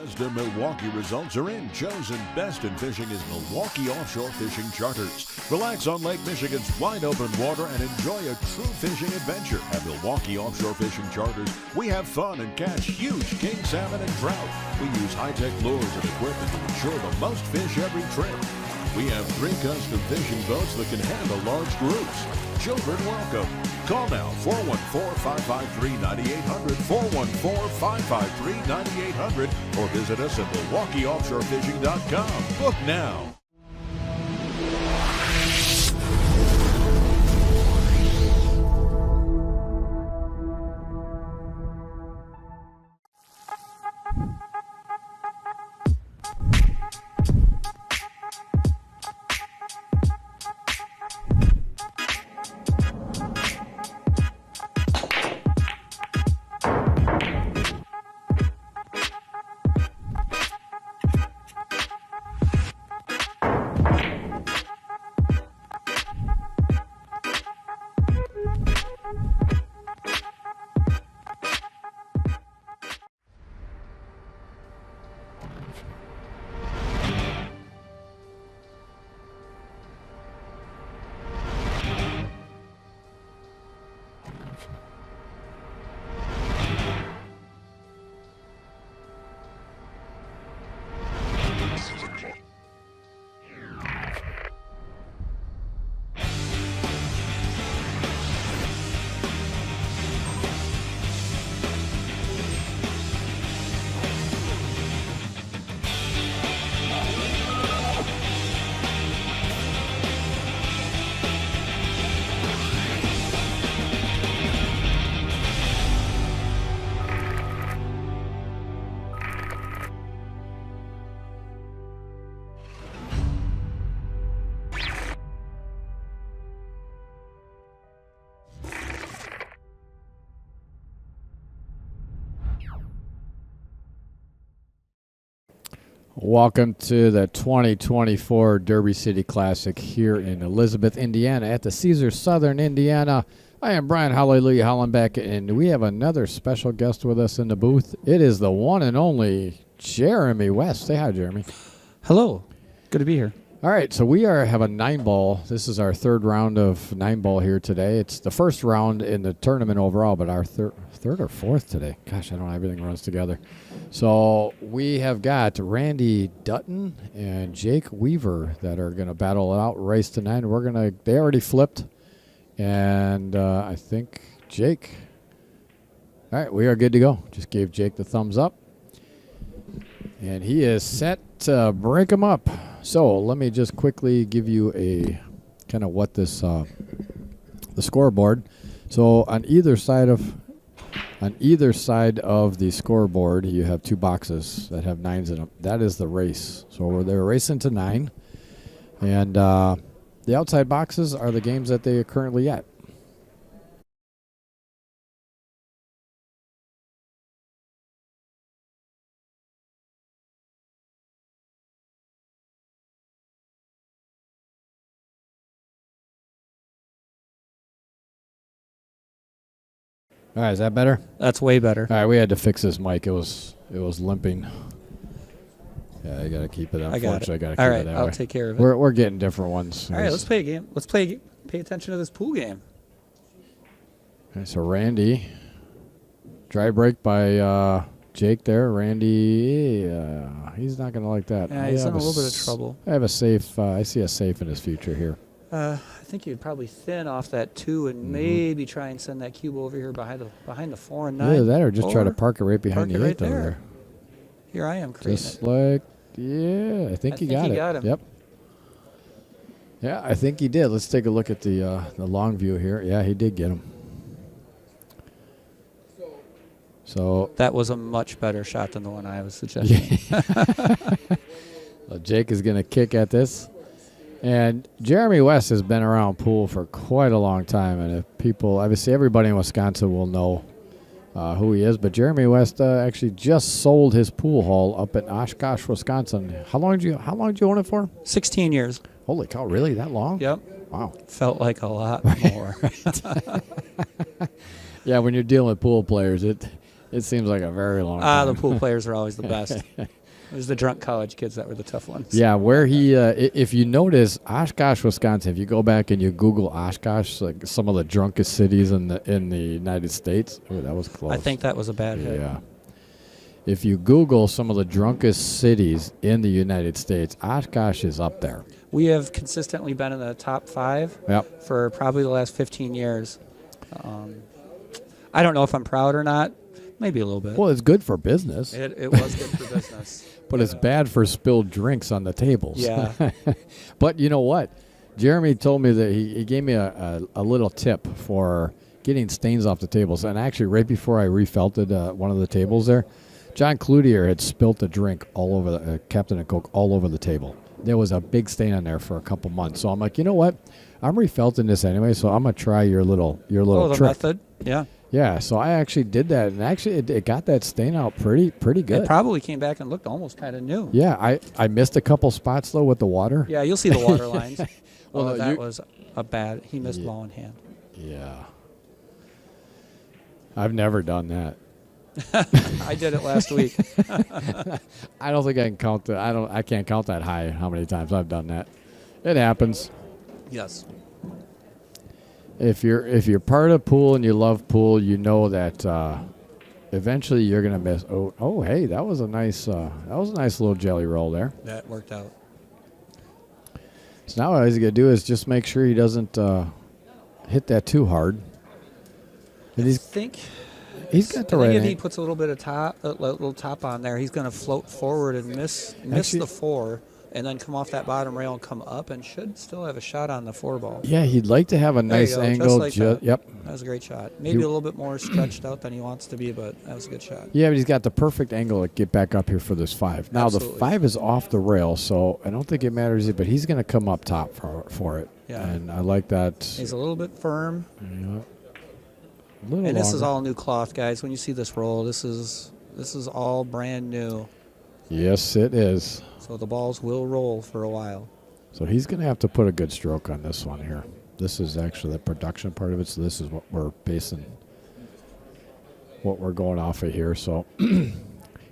Mazda Milwaukee results are in. Chosen best in fishing is Milwaukee Offshore Fishing Charters. Relax on Lake Michigan's wide open water and enjoy a true fishing adventure. At Milwaukee Offshore Fishing Charters, we have fun and catch huge king salmon and trout. We use high-tech lures and equipment to ensure the most fish every trip. We have 3 custom fishing boats that can handle large groups. Children welcome. Call now, 414-553-9800, 414-553-9800, or visit us at MilwaukeeOffshoreFishing.com. Book now. Welcome to the 2024 Derby City Classic here in Elizabeth, Indiana at the Caesars Southern Indiana. I am Brian Hallelujah Hollenbeck, and we have another special guest with us in the booth. It is the one and only Jeremy West. Say hi, Jeremy. Hello. Good to be here. All right, so we have a 9-ball. This is our third round of 9-ball here today. It's the first round in the tournament overall, but our third or fourth today. Gosh, I don't know. Everything runs together. So we have got Randy Dutton and Jake Weaver that are going to battle it out, race to 9. They already flipped, and I think Jake. All right, we are good to go. Just gave Jake the thumbs up, and he is set to break them up. So let me just quickly give you a kind of what this the scoreboard. So on either side of the scoreboard, you have 2 boxes that have 9s in them. That is the race. So they're racing to 9, and the outside boxes are the games that they are currently at. All right, is that better? That's way better. All right, we had to fix this mic. It was limping. Yeah, I got to keep it. Unfortunately, I got to keep it that way. I'll take care of it. We're getting different ones. All right, let's play a game. Let's pay attention to this pool game. Okay, so Randy, dry break by Jake there. Randy, he's not going to like that. Yeah, he's in a little bit of trouble. I have a safe. I see a safe in his future here. I think you'd probably thin off that 2 and maybe try and send that cube over here behind the 4 and 9. Yeah, that or just try to park it right behind the 8 over there. Here I am creating just like, I think he got him. Yep. Yeah, I think he did. Let's take a look at the long view here. Yeah, he did get him. So that was a much better shot than the one I was suggesting. Well, Jake is going to kick at this. And Jeremy West has been around pool for quite a long time. And if people, obviously everybody in Wisconsin will know who he is. But Jeremy West actually just sold his pool hall up in Oshkosh, Wisconsin. How long did you own it for? 16 years. Holy cow, really? That long? Yep. Wow. Felt like a lot more. Yeah, when you're dealing with pool players, it seems like a very long time. The pool players are always the best. It was the drunk college kids that were the tough ones. Yeah, where he, if you notice, Oshkosh, Wisconsin, if you go back and you Google Oshkosh, like some of the drunkest cities in the United States, oh, that was close. I think that was a bad hit. Yeah. If you Google some of the drunkest cities in the United States, Oshkosh is up there. We have consistently been in the top 5 Yep. for probably the last 15 years. I don't know if I'm proud or not. Maybe a little bit. Well, it's good for business. It was good for business. But it's bad for spilled drinks on the tables. Yeah. But you know what? Jeremy told me that he gave me a little tip for getting stains off the tables. And actually, right before I refelted one of the tables there, John Cloutier had spilt a drink all over the Captain and Coke all over the table. There was a big stain on there for a couple months. So I'm like, you know what? I'm refelting this anyway, so I'm gonna try your little the trick. method. Yeah. Yeah, so I actually did that, and actually it got that stain out pretty good. It probably came back and looked almost kind of new. Yeah, I missed a couple spots though with the water. Yeah, you'll see the water lines. Well, no, that was a bad. He missed ball in hand. Yeah. I've never done that. I did it last week. I don't think I can count that. I can't count that high how many times I've done that. It happens. Yes. If you're part of pool and you love pool, you know that eventually you're gonna miss. Oh, hey, that was a nice little jelly roll there. That worked out. So now all he's gonna do is just make sure he doesn't hit that too hard. And he's got the right. If he puts a little bit of little top on there, he's gonna float forward and miss the 4. And then come off that bottom rail and come up, and should still have a shot on the 4 ball. Yeah, he'd like to have a nice angle. Just like that. Yep. That was a great shot. Maybe a little bit more stretched out than he wants to be, but that was a good shot. Yeah, but he's got the perfect angle to get back up here for this 5. Now Absolutely. the 5 is off the rail, so I don't think it matters, but he's going to come up top for it. Yeah. And I like that. He's a little bit firm. Yeah. And this is all new cloth, guys. When you see this roll, this is all brand new. Yes, it is. So the balls will roll for a while. So he's going to have to put a good stroke on this one here. This is actually the production part of it, so this is what we're basing, what we're going off of here. So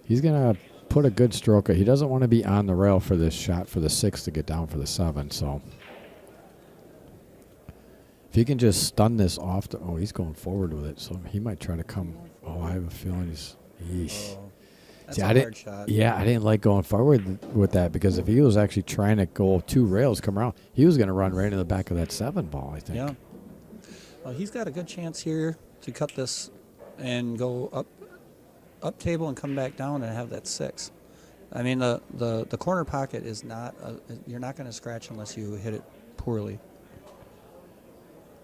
he's going to put a good stroke. He doesn't want to be on the rail for this shot for the 6 to get down for the 7. So if he can just stun this off, he's going forward with it. So he might try to come. Oh, I have a feeling he's. That's a hard shot. Yeah, I didn't like going forward with that because if he was actually trying to go 2 rails, come around, he was going to run right in the back of that 7 ball, I think. Yeah. Well, he's got a good chance here to cut this and go up table and come back down and have that 6. I mean, the corner pocket is not you're not going to scratch unless you hit it poorly.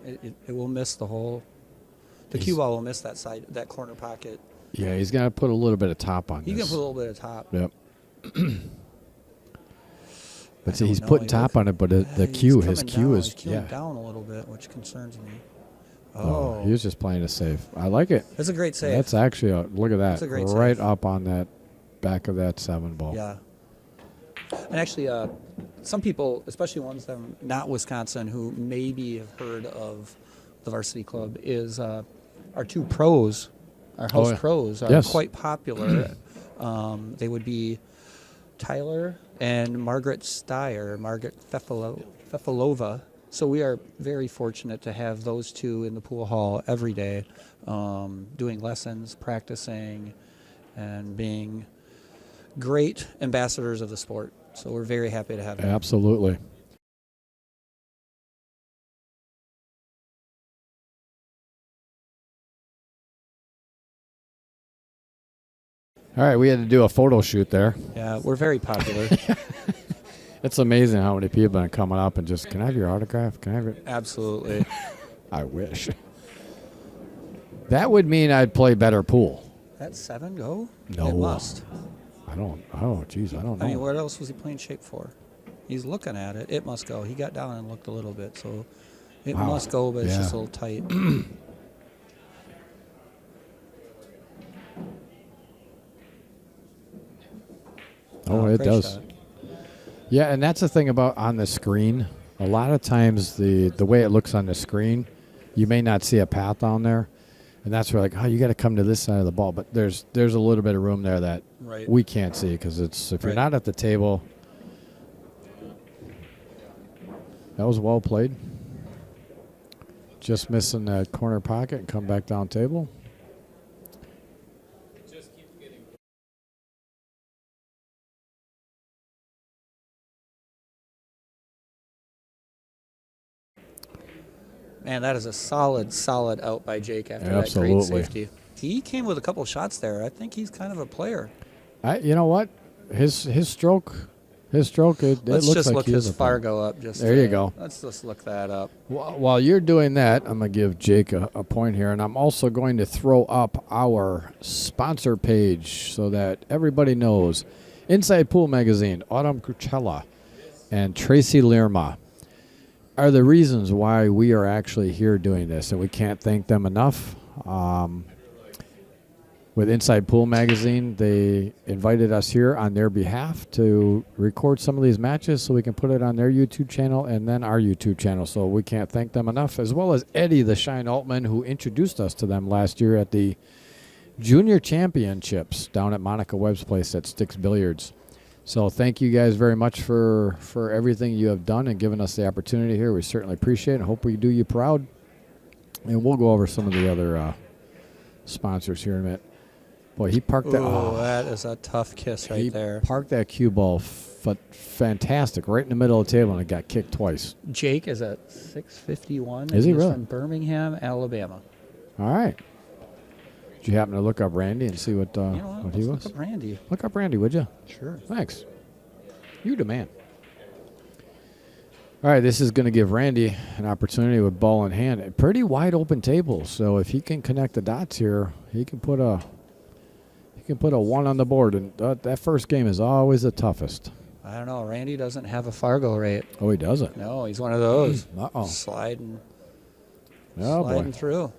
It will miss the whole. The cue ball will miss that corner pocket. Yeah, he's got to put a little bit of top on this. He's going to put a little bit of top. Yep. But see, he's putting top on it, but his cue is queuing down a little bit, which concerns me. Oh, he was just playing it safe. I like it. That's a great save. That's actually look at that. That's a great right save. Up on that back of that 7 ball. Yeah. And actually, some people, especially ones that are not Wisconsin, who maybe have heard of the varsity club, is our 2 pros. Our house pros are quite popular. They would be Tyler and Margaret Steyer, Margaret Fefalova. So we are very fortunate to have those 2 in the pool hall every day, doing lessons, practicing, and being great ambassadors of the sport. So we're very happy to have them. Absolutely. All right, we had to do a photo shoot there. Yeah, we're very popular. It's amazing how many people are coming up and just, can I have your autograph? Can I have it? Absolutely. I wish. That would mean I'd play better pool. That 7 go? No. It must. I don't know. I mean, what else was he playing shape for? He's looking at it. It must go. He got down and looked a little bit, so it must go, but it's just a little tight. Oh, it does. Shot. Yeah, and that's the thing about on the screen. A lot of times the way it looks on the screen, you may not see a path down there. And that's where you got to come to this side of the ball. But there's a little bit of room there that Right. we can't see because if you're Right. not at the table. That was well played. Just missing that corner pocket and come back down table. Man, that is a solid out by Jake after that Absolutely. great safety. He came with a couple shots there. I think he's kind of a player. You know what? His stroke. It Let's looks just like look he is his a player. Fargo up. Just There you go. Let's just look that up. While you're doing that, I'm going to give Jake a point here, and I'm also going to throw up our sponsor page so that everybody knows. Inside Pool Magazine, Autumn Crucella, and Tracy Lirma are the reasons why we are actually here doing this, and we can't thank them enough. With Inside Pool Magazine, they invited us here on their behalf to record some of these matches so we can put it on their YouTube channel and then our YouTube channel. So we can't thank them enough, as well as Eddie the Shine Altman, who introduced us to them last year at the Junior Championships down at Monica Webb's place at Sticks Billiards. So thank you guys very much for everything you have done and given us the opportunity here. We certainly appreciate it and hope we do you proud. And we'll go over some of the other sponsors here in a minute. Boy, he parked that. Oh, that is a tough kiss right there. He parked that cue ball fantastic right in the middle of the table, and it got kicked twice. Jake is at 651. Is he He's really? from Birmingham, Alabama. All right. Did you happen to look up Randy and see what You know what he let's was? Look up Randy. Look up Randy, would you? Sure. Thanks. You the man. All right, this is going to give Randy an opportunity with ball in hand. A pretty wide open table, so if he can connect the dots here, he can put a one on the board, and that first game is always the toughest. I don't know. Randy doesn't have a Fargo rate. Oh, he doesn't. No, he's one of those. Uh-oh. Sliding Oh, boy. through.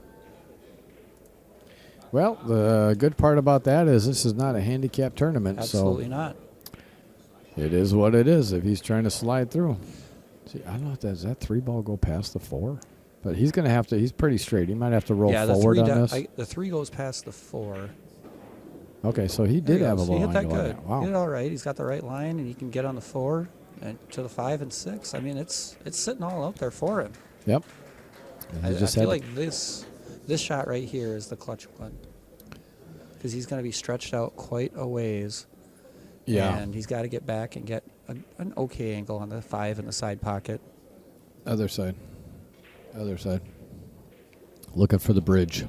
Well, the good part about that is this is not a handicap tournament, Absolutely not. so it is what it is if he's trying to slide through. See, I don't know if does that 3 ball go past the 4? But he's going to have to, he's pretty straight. He might have to roll forward on this. The 3 goes past the 4. Okay, so he did have a He low hit that angle on good. that. Wow. He did all right. He's got the right line, and he can get on the 4 and to the 5 and 6. I mean, it's sitting all out there for him. Yep. And I he just feel had like this shot right here is the clutch one, because he's going to be stretched out quite a ways. yeah. And he's got to get back and get an okay angle on the 5 in the side pocket. Other side. Looking for the bridge.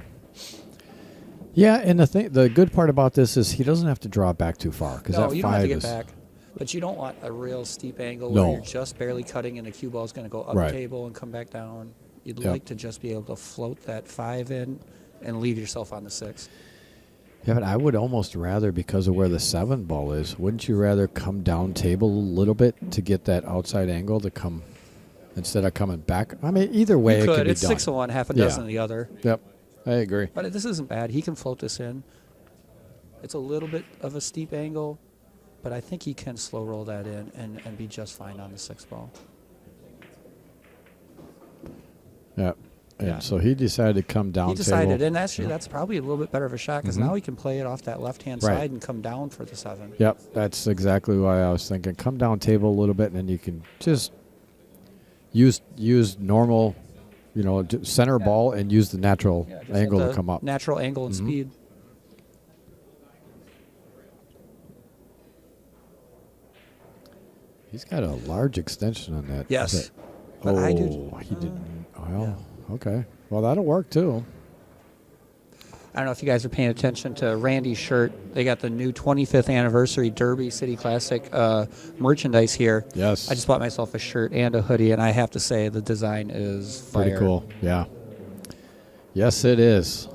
Yeah, and the good part about this is he doesn't have to draw it back too far, because No, that you don't have 5 to get is back. But you don't want a real steep angle No. where you're just barely cutting and the cue ball is going to go up Right. table and come back down. You'd Yep. like to just be able to float that 5 in and leave yourself on the 6. Yeah, but I would almost rather, because of where the 7 ball is, wouldn't you rather come down table a little bit to get that outside angle to come instead of coming back? I mean, either way, You it could. can be It's done. 6 of one, half a Yeah. dozen of the other. Yep, I agree. But this isn't bad. He can float this in. It's a little bit of a steep angle, but I think he can slow roll that in and be just fine on the 6 ball. Yeah. And Yeah. so he decided to come down He decided, table. and actually that's probably a little bit better of a shot, because now he can play it off that left-hand Right. side and come down for the 7. Yep, that's exactly why I was thinking. Come down table a little bit, and then you can just use normal, center ball and use the natural Yeah, just angle hit to the come up. Natural angle and speed. He's got a large extension on that. Yes. Is that- But I do. he didn't. Well, okay. Well, that'll work too. I don't know if you guys are paying attention to Randy's shirt. They got the new 25th anniversary Derby City Classic merchandise here. Yes. I just bought myself a shirt and a hoodie, and I have to say the design is Pretty fire. cool. Yeah. Yes, it is.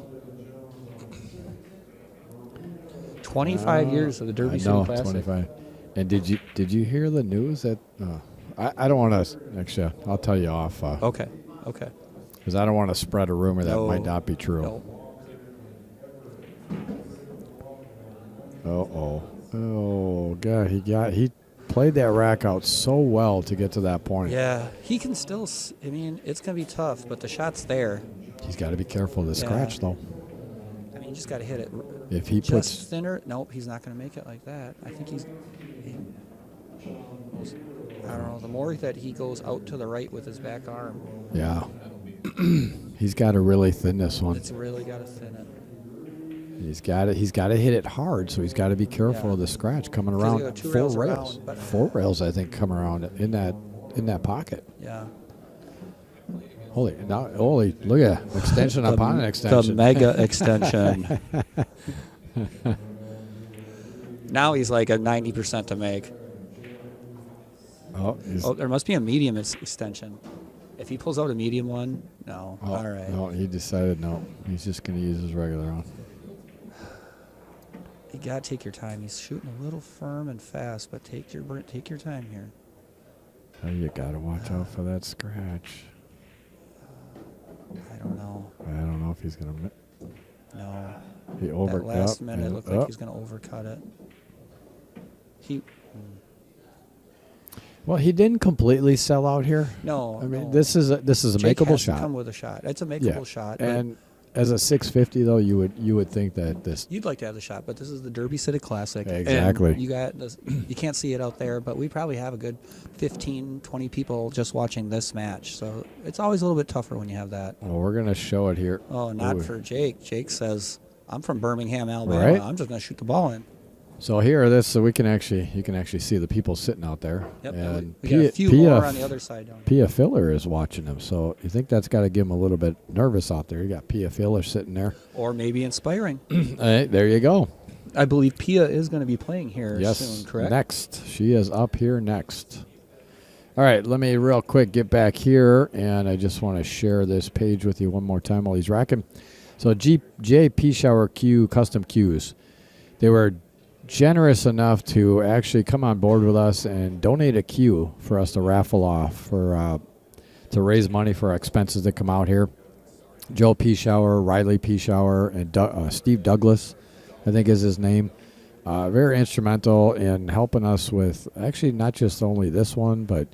25 years of the Derby I City know, Classic. 25. And did you hear the news that? I don't want to. Actually, I'll tell you off. Okay. Because I don't want to spread a rumor that No. might not be true. No. Oh, God. He played that rack out so well to get to that point. Yeah, he can still. I mean, it's going to be tough, but the shot's there. He's got to be careful of the Yeah. scratch, though. I mean, You just got to hit it. If he just puts thinner, nope, he's not going to make it like that. I think I don't know. The more that he goes out to the right with his back arm, yeah, he's got to really thin this one. it's really got to thin it. He's got to hit it hard, so he's got to be careful of the scratch coming He's around. got 2 Four rails rails, around, but- 4 rails, I think, come around in that pocket. Yeah. Holy, look at that. Extension upon an extension. The mega extension. Now he's like a 90% to make. Oh, there must be a medium extension. If he pulls out a medium one, no. oh, All right. No, he decided no. He's just going to use his regular one. You got to take your time. He's shooting a little firm and fast, but take your time here. Oh, you got to watch out for that scratch. I don't know. I don't know if he's going to. No. He That last up, minute and looked like up. he's going to overcut it. Well, he didn't completely sell out here. No. I mean, no. this is a Jake makeable has to shot. come with a shot. It's a makeable shot. but And as a 650 though, you would think that this. you'd like to have the shot, but this is the Derby City Classic. and Exactly. you got this, you can't see it out there, but we probably have a good 15, 20 people just watching this match. So it's always a little bit tougher when you have that. Well, we're gonna show it here. Oh, not Ooh. for Jake. Jake says, "I'm from Birmingham, Alabama. Right. I'm just gonna shoot the ball in." So here, so you can actually see the people sitting out there. Yep. And we got a few more on the other side. Down. Pia Filler is watching him, so you think that's got to give him a little bit nervous out there. You got Pia Filler sitting there. Or maybe inspiring. Hey, there you go. I believe Pia is going to be playing here Yes, soon, correct? next. She is up here next. All right, let me real quick get back here, and I just want to share this page with you one more time while he's racking. So J. Pechauer Cue Custom Cues. They were generous enough to actually come on board with us and donate a cue for us to raffle off for to raise money for our expenses that come out here. Joe Pechauer, Riley Pechauer, and Steve Douglas, I think is his name. Very instrumental in helping us with actually not just only this one, but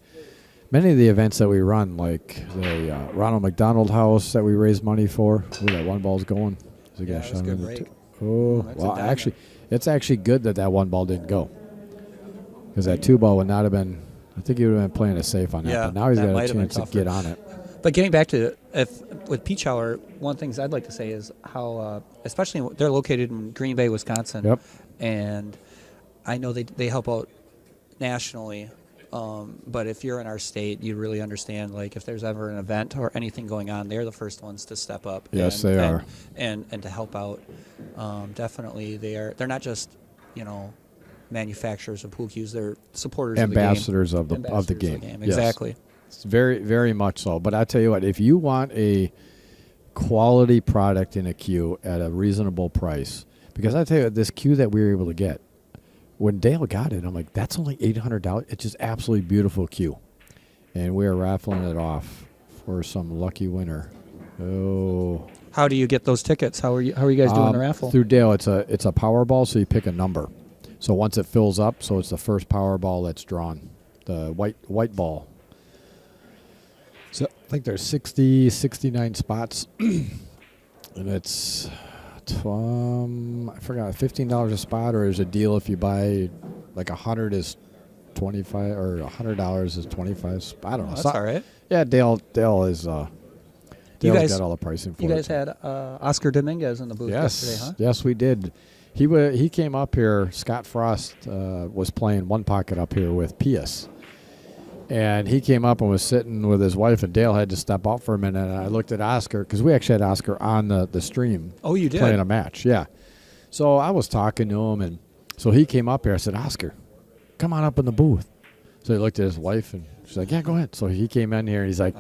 many of the events that we run, like the Ronald McDonald House that we raise money for. Ooh, that one ball's going. Yeah, that's a good break. Oh, That's a well, diamond. actually, it's actually good that one ball didn't go. Because that 2 ball would not have been, I think he would have been playing it safe on that. Yeah, But now he's that got might a have been chance to tougher. get on it. But getting back to with Pechauer, one of the things I'd like to say is how, especially they're located in Green Bay, Wisconsin. Yep. And I know they help out nationally. But if you're in our state, you really understand, like, if there's ever an event or anything going on, they're the first ones to step up. Yes, they are. And to help out. Definitely, they're not just, manufacturers of pool cues. They're supporters Ambassadors of the game. of the game. Yes. Exactly. It's very, very much so. But I tell you what, if you want a quality product in a cue at a reasonable price, because I tell you what, this cue that we were able to get, when Dale got it, I'm like, that's only $800. It's just absolutely beautiful cue. And we are raffling it off for some lucky winner. Oh. How do you get those tickets? How are you guys doing the raffle? Through Dale, it's a Powerball, so you pick a number. So once it fills up, so it's the first Powerball that's drawn, the white ball. So I think there's 69 spots, and it's I forgot, $15 a spot, or there's a deal if you buy like 100 is 25 or $100 is 25. I don't know. That's all right. Yeah, Dale is. Dale's got all the pricing for it. You guys had Oscar Dominguez in the booth yesterday, huh? Yes, we did. He came up here. Scott Frost was playing one pocket up here with Pius. And he came up and was sitting with his wife, and Dale had to step out for a minute. And I looked at Oscar, because we actually had Oscar on the stream. Oh, you did? Playing a match, yeah. So I was talking to him, and so he came up here. I said, Oscar, come on up in the booth. So he looked at his wife, and she's like, yeah, go ahead. So he came in here, and he's like,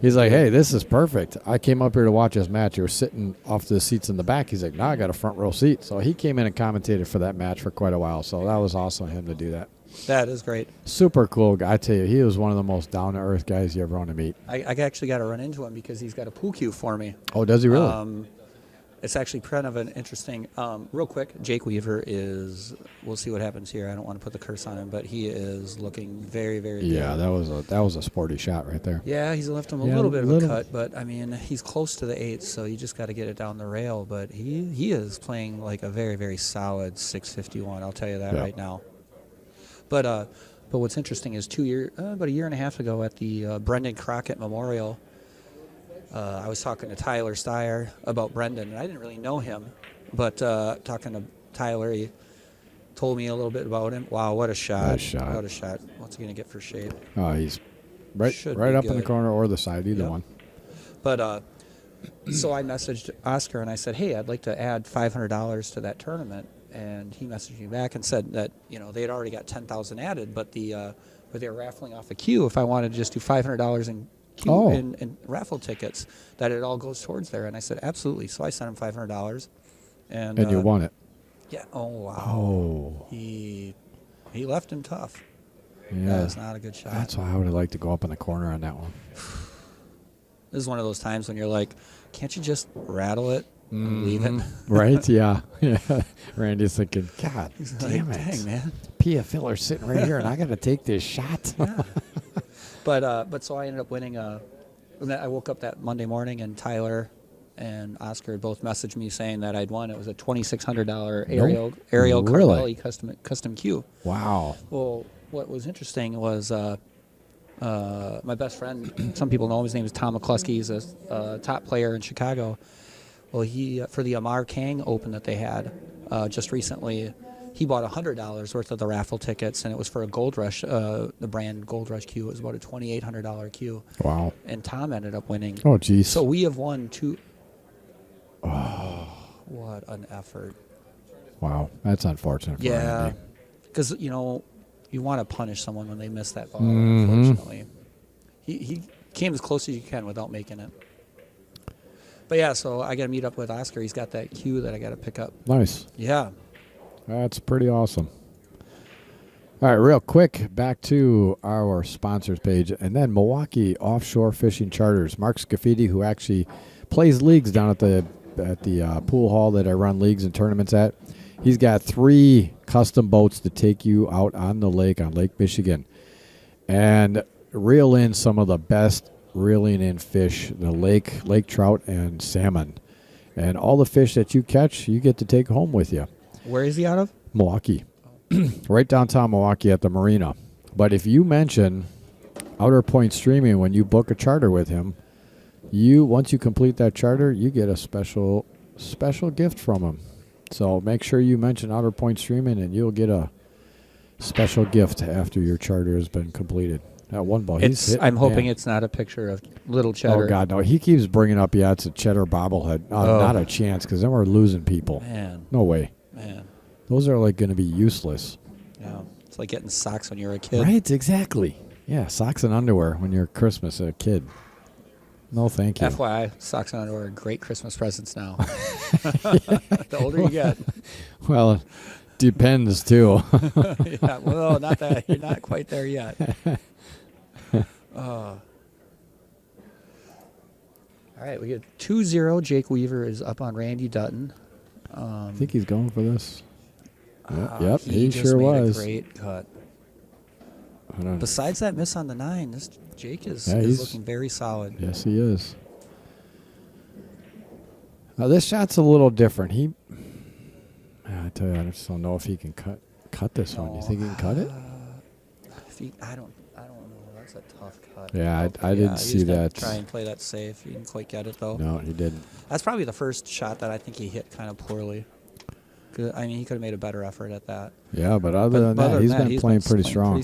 hey, this is perfect. I came up here to watch this match. You were sitting off to the seats in the back. He's like, now I got a front row seat. So he came in and commentated for that match for quite a while. So that was awesome of him to do that. That is great. Super cool guy. I tell you, he was one of the most down-to-earth guys you ever want to meet. I actually got to run into him because he's got a pool cue for me. Oh, does he really? It's actually kind of an interesting. Real quick, Jake Weaver is. We'll see what happens here. I don't want to put the curse on him, but he is looking very, very good. Yeah, that was a sporty shot right there. Yeah, he's left him a little bit of a cut, but I mean, he's close to the 8, so you just got to get it down the rail. But he is playing like a very, very solid 651. I'll tell you that right now. But what's interesting is about a year and a half ago at the Brendan Crockett Memorial, I was talking to Tyler Steyer about Brendan, and I didn't really know him, but talking to Tyler, he told me a little bit about him. Wow, what a shot! What a shot! What's he gonna get for shape? Oh, he's right up in the corner or the side, either one. But so I messaged Oscar and I said, hey, I'd like to add $500 to that tournament, and he messaged me back and said that they had already got 10,000 added, but they were raffling off a queue. If I wanted to just do $500 in queue in raffle tickets, that it all goes towards there. And I said, absolutely. So I sent him $500, and you won it. Yeah. Oh wow. Oh. He left him tough. Yeah. That's not a good shot. That's why I would have liked to go up in the corner on that one. This is one of those times when you're like, can't you just rattle it and leave it? Right? Yeah. Yeah. Randy's thinking, God damn it. Dang, man. Pia Filler's sitting right here, and I got to take this shot. Yeah. But so I ended up winning. I woke up that Monday morning, and Tyler and Oscar had both messaged me saying that I'd won. It was a $2,600 Ariel Really? Carvelli custom cue. Wow. Well, what was interesting was my best friend. Some people know him. His name is Tom McCluskey. He's a top player in Chicago. Well, he for the Amar Kang Open that they had just recently, he bought $100 worth of the raffle tickets, and it was for a Gold Rush, the brand Gold Rush cue. It was about a $2,800 cue. Wow. And Tom ended up winning. Oh, geez. So we have won two. Oh, what an effort. Wow. That's unfortunate for Randy. Because, you want to punish someone when they miss that ball, unfortunately. He came as close as you can without making it. But, yeah, so I got to meet up with Oscar. He's got that cue that I got to pick up. Nice. Yeah. That's pretty awesome. All right, real quick, back to our sponsors page, and then Milwaukee Offshore Fishing Charters. Mark Scafidi, who actually plays leagues down at the pool hall that I run leagues and tournaments at. He's got 3 custom boats to take you out on the lake, on Lake Michigan, and reel in some of the best reeling in fish, the lake trout and salmon. And all the fish that you catch, you get to take home with you. Where is he out of? Milwaukee. Right downtown Milwaukee at the marina. But if you mention Outer Point Streaming when you book a charter with him, once you complete that charter, you get a special gift from him. So make sure you mention Outer Point Streaming, and you'll get a special gift after your charter has been completed. That one ball. I'm hoping it's not a picture of little cheddar. Oh, God, no. He keeps bringing up, it's a cheddar bobblehead. Not a chance, because then we're losing people. Man. No way. Man. Those are going to be useless. Yeah. It's like getting socks when you're a kid. Right, exactly. Yeah, socks and underwear when you're Christmas a kid. No, thank you. FYI, socks and underwear are great Christmas presents now. The older you get. Well, it depends, too. Yeah, well, not that. You're not quite there yet. All right, we get 2-0. Jake Weaver is up on Randy Dutton. I think he's going for this. Yep, he just sure made was. A great cut. Besides that miss on the 9, this Jake is looking very solid. Yes, he is. Now this shot's a little different. I tell you, I just don't know if he can cut this one. You think he can cut it? I don't know. That's a tough cut. Yeah, I didn't see that. Try and play that safe. He didn't quite get it though. No, he didn't. That's probably the first shot that I think he hit kind of poorly. I mean, he could have made a better effort at that. Yeah, but other than that, he's been playing pretty strong.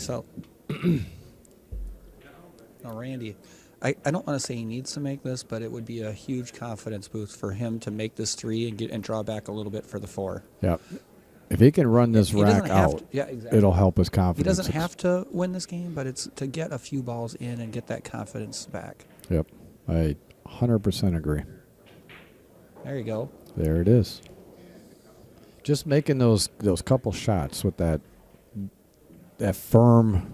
Now, Randy, I don't want to say he needs to make this, but it would be a huge confidence boost for him to make this 3 and draw back a little bit for the 4. Yeah. If he can run this rack out, it'll help his confidence. He doesn't have to win this game, but it's to get a few balls in and get that confidence back. Yep. I 100% agree. There you go. There it is. Just making those couple shots with that firm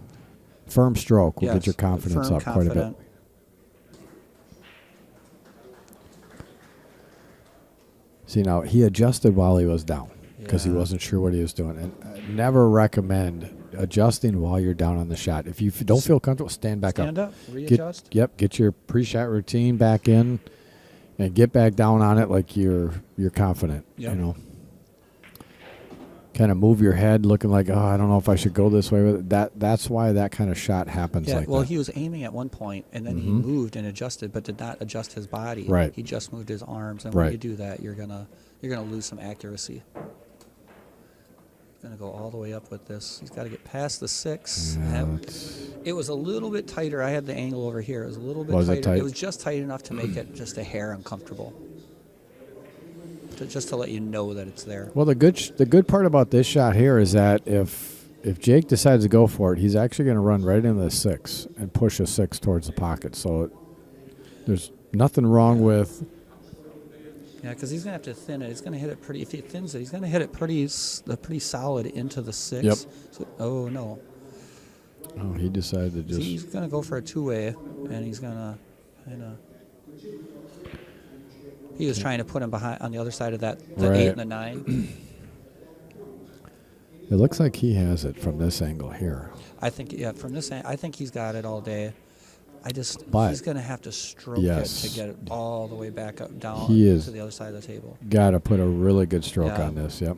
stroke will get your confidence up quite a bit. See, now he adjusted while he was down because he wasn't sure what he was doing. And never recommend adjusting while you're down on the shot. If you don't feel comfortable, stand back up. Stand up, readjust. Get your pre-shot routine back in, and get back down on it like you're confident. Yep. You know, kind of move your head, looking like, oh, I don't know if I should go this way with it. That's why that kind of shot happens. Yeah, like well, that. he was aiming at one point, and then he moved and adjusted, but did not adjust his body. Right. He just moved his arms, and Right. when you do that, you're gonna lose some accuracy. Gonna go all the way up with this. He's got to get past the 6. Yeah, It was a little bit tighter. I had the angle over here. It was a little bit Was tighter. it tight? It was just tight enough to make it just a hair uncomfortable. Just to let you know that it's there. Well, the good part about this shot here is that if Jake decides to go for it, he's actually going to run right into the 6 and push a 6 towards the pocket. So there's nothing wrong with. Yeah, because he's gonna have to thin it. He's gonna hit it pretty. If he thins it, he's gonna hit it pretty solid into the 6. Yep. So, oh no. Oh, he decided to just. He's gonna go for a 2-way, and he's gonna kind of. He was trying to put him behind on the other side of the Right. 8 and the 9. It looks like he has it from this angle here. I think from this end, I think he's got it all day. But- He's gonna have to stroke Yes. it to get it all the way back up down He is. to the other side of the table. Got to put a really good stroke Yeah. on this. Yep.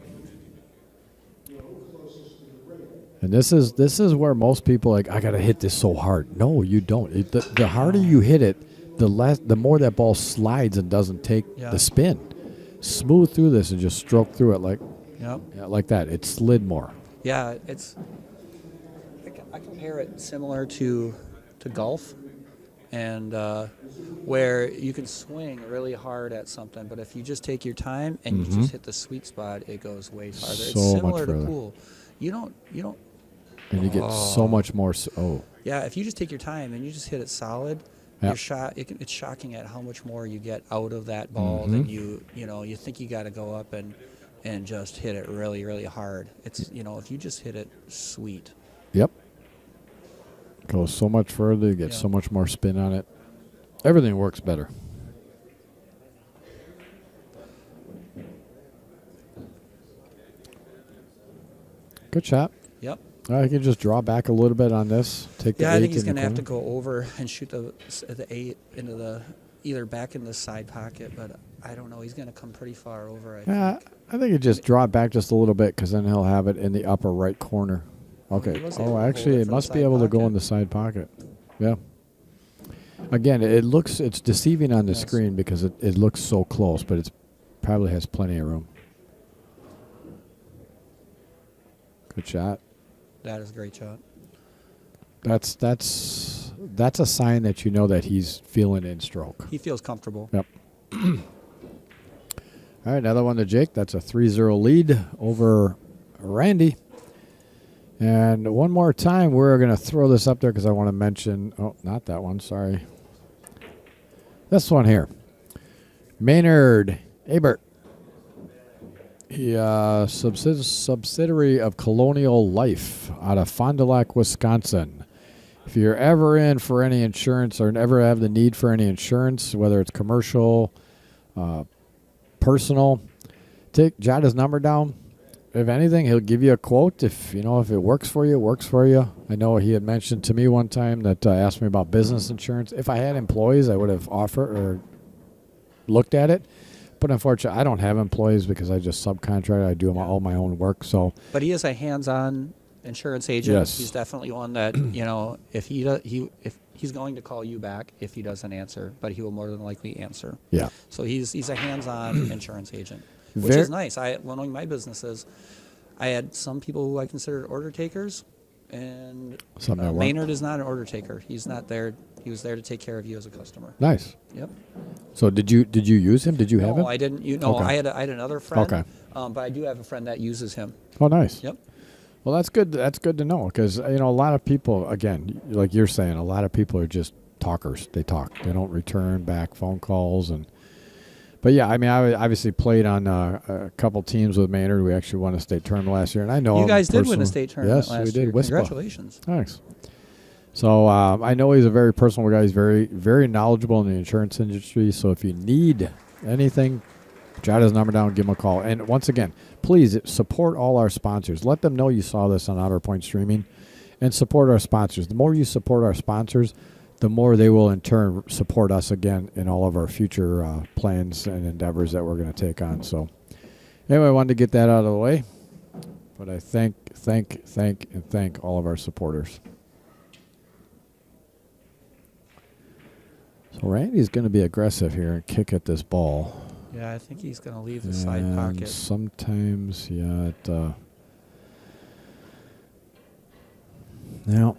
And this is where most people like, I got to hit this so hard. No, you don't. The harder you hit it, the more that ball slides and doesn't take Yeah. the spin. Smooth through this and just stroke through it like Yep. like that. It slid more. Yeah, I compare it similar to golf, and where you can swing really hard at something, but if you just take your time and you just hit the sweet spot, it goes way farther. So It's much similar to further. pool. You don't. And you get so much more. Yeah, if you just take your time and you just hit it solid, Yeah. your shot. It's shocking at how much more you get out of that ball than you think you got to go up and just hit it really, really hard. It's if you just hit it sweet. Yep. Goes so much further. You get Yeah. so much more spin on it. Everything works better. Good shot. Yep. I can just draw back a little bit on this. Take the Yeah, I 8 think he's in the going to have to corner. go over and shoot the 8 into either back in the side pocket, but I don't know. He's going to come pretty far over. I Yeah, think. I think you just draw it back just a little bit because then he'll have it in the upper right corner. Okay. he was able to Oh, hold actually, it it from the must be side able to go pocket. in the side pocket. Yeah. Again, it's deceiving on the Yes. screen because it looks so close, but it probably has plenty of room. Good shot. That is a great shot. That's a sign that you know that he's feeling in stroke. He feels comfortable. Yep. All right, another one to Jake. That's a 3-0 lead over Randy. And one more time, we're going to throw this up there because I want to mention... Oh, not that one. Sorry. This one here. Maynard I. He subsidiary of Colonial Life out of Fond du Lac, Wisconsin. If you're ever in for any insurance or ever have the need for any insurance, whether it's commercial, personal, jot his number down. If anything, he'll give you a quote. If it works for you, it works for you. I know he had mentioned to me one time that asked me about business insurance. If I had employees, I would have offered or looked at it. But unfortunately, I don't have employees because I just subcontract. I do all my own work. So, But he is a hands-on insurance agent. Yes. He's definitely one that if he's going to call you back if he doesn't answer, but he will more than likely answer. yeah. So he's a hands-on insurance agent, which Ver- is nice. One of my businesses, I had some people who I considered order takers, and Some that weren't. Maynard is not an order taker. He's not there. He was there to take care of you as a customer. Nice. Yep. So did you use him? Did you have him? No, I didn't. Okay. I had another friend. Okay. But I do have a friend that uses him. Oh, nice. Yep. Well, that's good. That's good to know because a lot of people, again, like you're saying, a lot of people are just talkers. They talk. They don't return back phone calls But yeah, I mean, I obviously played on a couple teams with Maynard. We actually won a state tournament last year, and I know You him guys did win a personally. state tournament Yes, last we did. year. WISPA. Congratulations. Thanks. So I know he's a very personal guy. He's very, very knowledgeable in the insurance industry. So if you need anything, Jot his number down, give him a call. And once again, please support all our sponsors. Let them know you saw this on Outer Point Streaming, and support our sponsors. The more you support our sponsors, the more they will in turn support us again in all of our future plans and endeavors that we're going to take on. So anyway, I wanted to get that out of the way. But I thank all of our supporters. So Randy's going to be aggressive here and kick at this ball. Yeah, I think he's going to leave the side pocket. Sometimes, yeah. Now,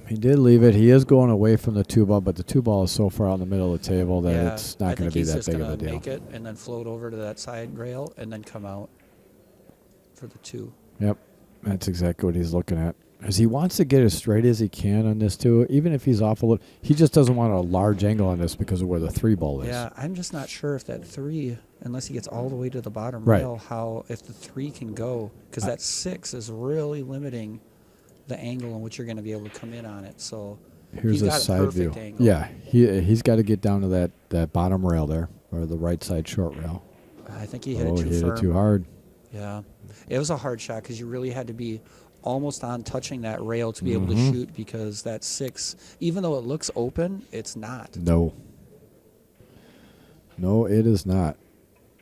he did leave it. He is going away from the 2-ball, but the 2-ball is so far out in the middle of the table that it's not going to be that big of a deal. Make it and then float over to that side rail and then come out for the 2. Yep, that's exactly what he's looking at. As he wants to get as straight as he can on this too, even if he's off a little, he just doesn't want a large angle on this because of where the 3-ball is. Yeah, I'm just not sure if that 3, unless he gets all the way to the bottom Right. rail, if the 3 can go, because that 6 is really limiting the angle in which you're going to be able to come in on it. So here's he's a got side view. angle. Yeah, he's got to get down to that bottom rail there, or the right side short rail. I think he hit Oh, it too he hit firm. it too hard. Yeah, it was a hard shot because you really had to be almost on touching that rail to be able to shoot, because that 6, even though it looks open, it's not. No, it is not.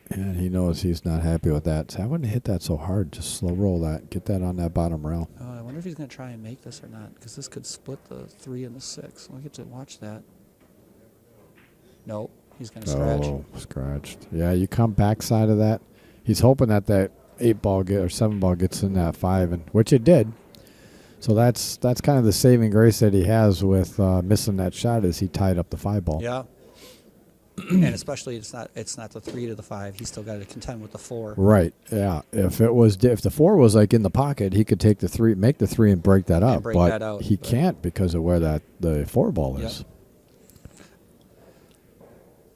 And he knows he's not happy with that. So I wouldn't hit that so hard. Just slow roll that. Get that on that bottom rail. I wonder if he's going to try and make this or not, because this could split the 3 and the 6. We'll get to watch that. Nope, he's going to scratch. Oh, scratched. Yeah, you come backside of that. He's hoping that 8-ball or 7-ball gets in that 5, and which it did. So that's kind of the saving grace that he has with missing that shot, is he tied up the 5-ball. Yeah. And especially it's not the 3 to the 5. He's still got to contend with the 4. Right. Yeah. If the 4 was like in the pocket, he could take the 3, make the 3, and break that up. He can't because of where the 4-ball is. Yep.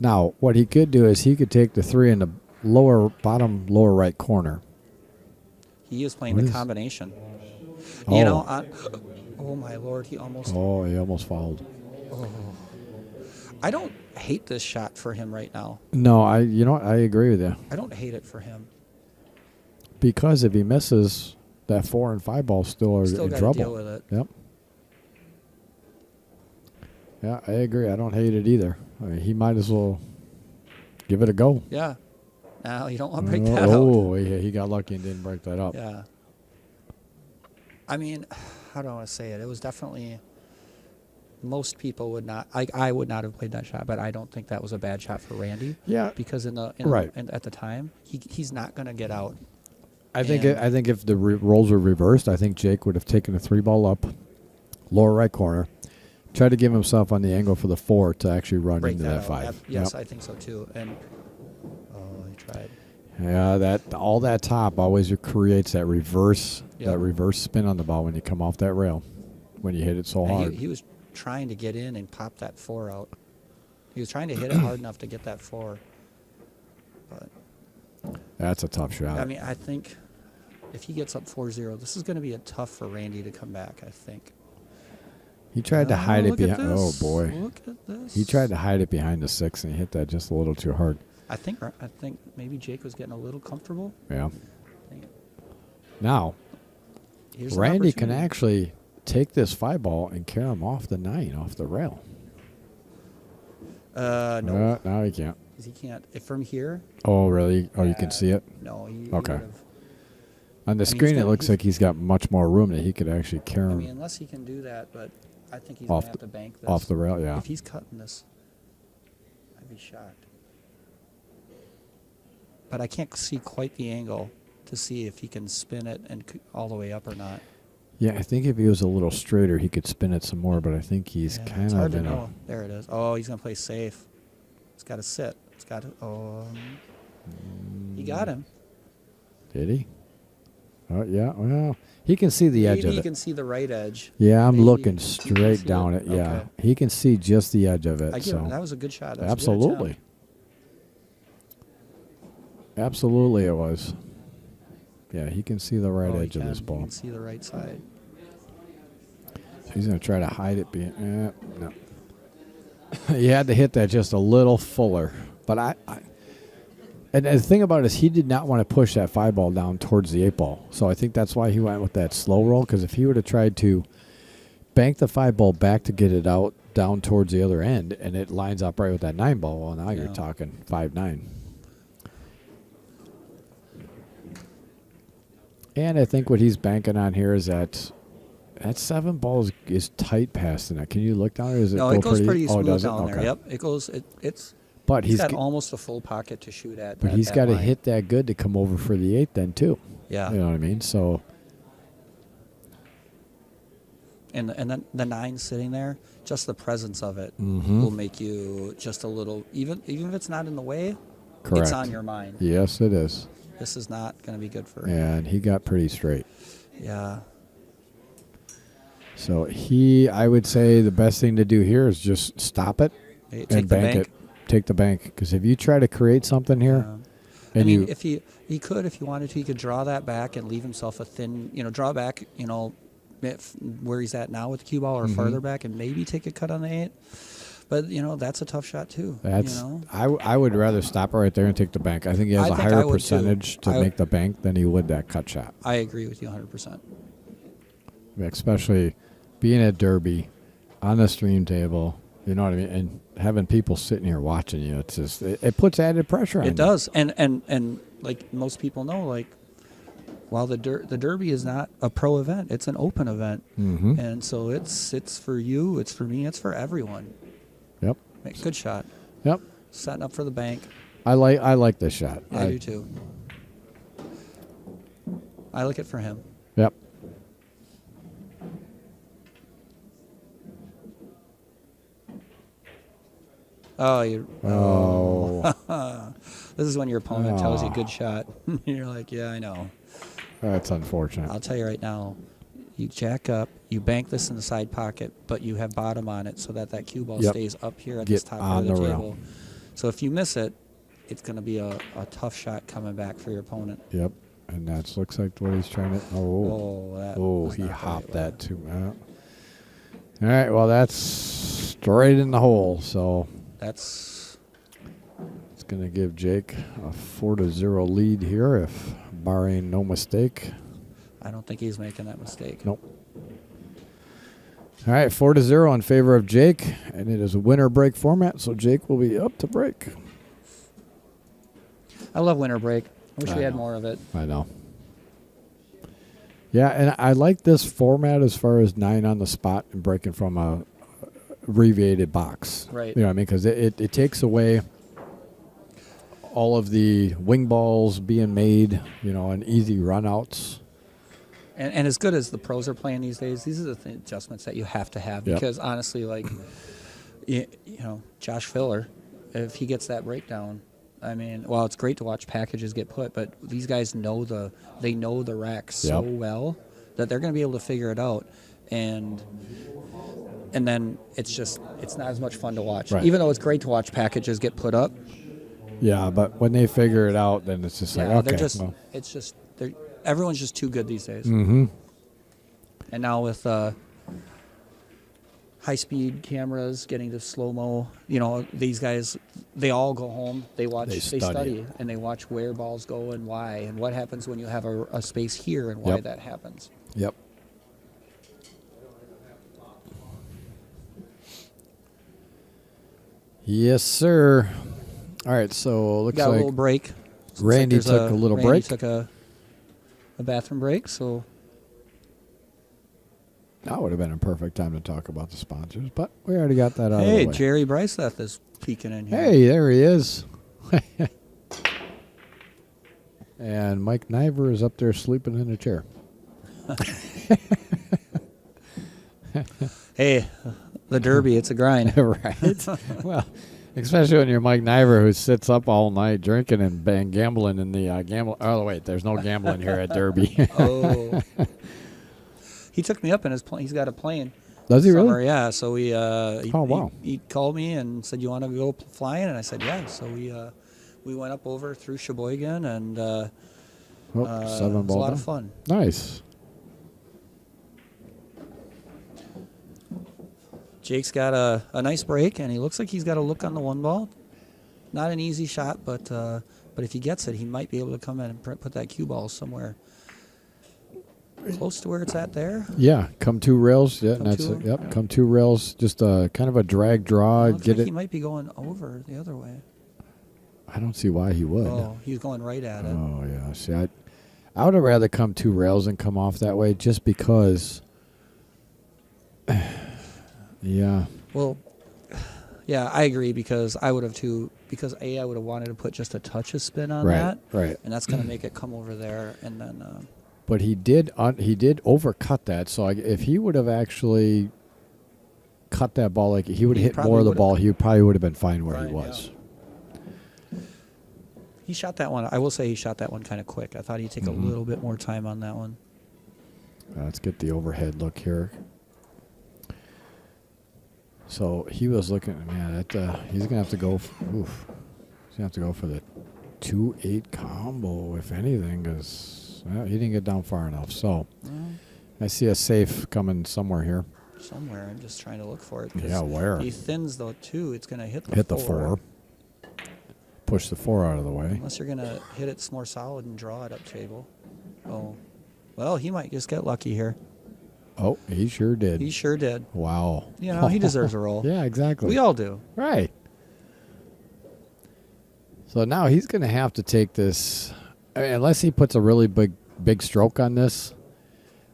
Now, what he could do is he could take the 3 in the lower right corner. He is playing the combination. Oh. You know, oh my Lord, he almost. Oh, he almost fouled. Oh. I don't hate this shot for him right now. No, I agree with you. I don't hate it for him. Because if he misses, that 4 and 5-ball still are in trouble. Deal with it. Yep. Yeah, I agree. I don't hate it either. I mean, he might as well give it a go. Yeah. Now you don't want to break that out. Oh, he got lucky and didn't break that up. Yeah. I mean, how do I want to say it? It was definitely, most people would not. I would not have played that shot, but I don't think that was a bad shot for Randy. Yeah. Because at the time, he's not going to get out. I think if the roles were reversed, I think Jake would have taken a 3-ball up, lower right corner, tried to give himself on the angle for the 4 to actually run into that 5. Yes, I think so too. And he tried. Yeah, all that top always creates that reverse spin on the ball when you come off that rail, when you hit it so hard. He was trying to get in and pop that 4 out. He was trying to hit it hard enough to get that 4. But that's a tough shot. I mean, I think if he gets up 4-0, this is going to be tough for Randy to come back, I think. He tried to hide it behind. Oh boy! Look at this. He tried to hide it behind the 6 and he hit that just a little too hard. I think maybe Jake was getting a little comfortable. Yeah. Now, Randy can actually take this 5-ball and carry him off the 9, off the rail. No. Now he can't. He can't. If from here. Oh really? Oh, you can see it. No. Okay. On the screen, it looks like he's got much more room that he could actually carry him. I mean, unless he can do that, but I think he's going to have to bank this. Off the rail, yeah. If he's cutting this, I'd be shocked. But I can't see quite the angle to see if he can spin it and all the way up or not. Yeah, I think if he was a little straighter, he could spin it some more, but I think he's kind of in a... There it is. Oh, he's going to play safe. It's got to sit. It's got to... he got him. Did he? Oh, yeah. Well, he can see the edge of it. Maybe he can see the right edge. Yeah, I'm looking straight down it. Yeah, okay. He can see just the edge of it. That was a good shot. Absolutely. Absolutely it was. Yeah, he can see the right edge of this ball. He can see the right side. So he's going to try to hide it. No. He had to hit that just a little fuller. But And the thing about it is he did not want to push that 5-ball down towards the 8-ball. So I think that's why he went with that slow roll, because if he would have tried to bank the 5-ball back to get it out down towards the other end, and it lines up right with that 9-ball, well, now you're talking 5-9. And I think what he's banking on here is that 7-ball is tight past the net. Can you look down there? No, it goes pretty smooth does it? down there. Okay. Yep, it goes. It's. But he's got almost a full pocket to shoot at. But he's got to hit that good to come over for the 8 then too. Yeah. You know what I mean? So. And then the 9 sitting there, just the presence of it Mm-hmm. will make you just a little, even if it's not in the way, Correct. it's on your mind. Yes, it is. This is not going to be good for And he got pretty straight. Yeah. So I would say the best thing to do here is just stop it Take and the bank bank. it. Take the bank, because if you try to create something here, I and mean, you if he wanted to, he could draw that back and leave himself a thin, draw back, where he's at now with the cue ball or farther back and maybe take a cut on the 8. But, that's a tough shot too. I would rather stop right there and take the bank. I think he has a higher percentage to make the bank than he would that cut shot. I agree with you 100%. Especially being at Derby on the stream table, you know what I mean, and having people sitting here watching you. It's just it puts added pressure on you. It does, and like most people know, like while the Derby is not a pro event, it's an open event, and so it's for you, it's for me, it's for everyone. Yep. Good shot. Yep. Setting up for the bank. I like this shot. I do too. I like it for him. Yep. Oh. This is when your opponent tells you good shot. You're like, yeah, I know. That's unfortunate. I'll tell you right now, you jack up, you bank this in the side pocket, but you have bottom on it so that cue ball stays up here at this top part of the table. So if you miss it, it's going to be a tough shot coming back for your opponent. Yep. And that looks like what he's trying to. He hopped that too. All right. Well, that's straight in the hole. So it's going to give Jake a 4-0 lead here, if barring no mistake. I don't think he's making that mistake. Nope. All right, 4-0 in favor of Jake, and it is a winner break format, so Jake will be up to break. I love winter break. I wish we had more of it. I know. Yeah, and I like this format as far as 9 on the spot and breaking from a abbreviated box. Right. You know what I mean? Because it takes away all of the wing balls being made, and easy runouts. And as good as the pros are playing these days, these are the adjustments that you have to have. Because honestly, like, Josh Filler, if he gets that breakdown, I mean, well, it's great to watch packages get put, but these guys know the rack so well that they're going to be able to figure it out. And then it's not as much fun to watch. Right. Even though it's great to watch packages get put up. Yeah, but when they figure it out, then it's just like, okay. Everyone's just too good these days. Mm-hmm. And now with high-speed cameras getting to slow-mo, these guys, they all go home, they study, and they watch where balls go and why, and what happens when you have a space here and why that happens. Yep. Yes, sir. All right, so looks got like a little break. Randy took a little break. Took a bathroom break, so that would have been a perfect time to talk about the sponsors, but we already got that out of the way. Hey, Jerry Briceth is peeking in here. Hey, there he is. And Mike Niver is up there sleeping in a chair. Hey, the Derby, it's a grind. Right. Well, especially when you're Mike Niver, who sits up all night drinking and gambling in the gamble. Oh, wait, there's no gambling here at Derby. Oh. He took me up in his plane. He's got a plane. Does he really? Yeah, so he wow. He called me and said, "You want to go flying?" And I said, "Yeah." So we went up over through Sheboygan, and it was a lot of fun. Nice. Jake's got a nice break, and he looks like he's got a look on the 1 ball. Not an easy shot, but But if he gets it, he might be able to come in and put that cue ball somewhere close to where it's at there. Yeah, come 2 rails. Yeah, Come that's two? it. Yep, come 2 rails. Just kind of a drag draw. Looks Get like it. he might be going over the other way. I don't see why he would. Oh, he's going right at it. Oh yeah. See, I would have rather come 2 rails and come off that way, just because. Yeah. Well, yeah, I agree, because I would have too. Because I would have wanted to put just a touch of spin on that, Right. and that's going to make it come over there, and then. But he did overcut that. So if he would have actually cut that ball, like he would have He hit probably more of the would've- ball, he probably would have been fine where he Fine, was. He shot that one. I will say he shot that one kind of quick. I thought he'd take Mm-hmm. a little bit more time on that one. Let's get the overhead look here. So he was looking, man. He's gonna have to go. Oof. He's gonna have to go for the 2-8 combo, if anything, because he didn't get down far enough. So I see a safe coming somewhere here. Somewhere. I'm just trying to look for it. 'cause Yeah, where? He thins the 2. It's going to hit the 4. Hit the 4. Push the 4 out of the way. Unless you're going to hit it more solid and draw it up table. Oh. Well, he might just get lucky here. Oh, he sure did. He sure did. Wow. You know, he deserves a roll. Yeah, exactly. We all do. Right. So now he's going to have to take this, I mean, unless he puts a really big stroke on this.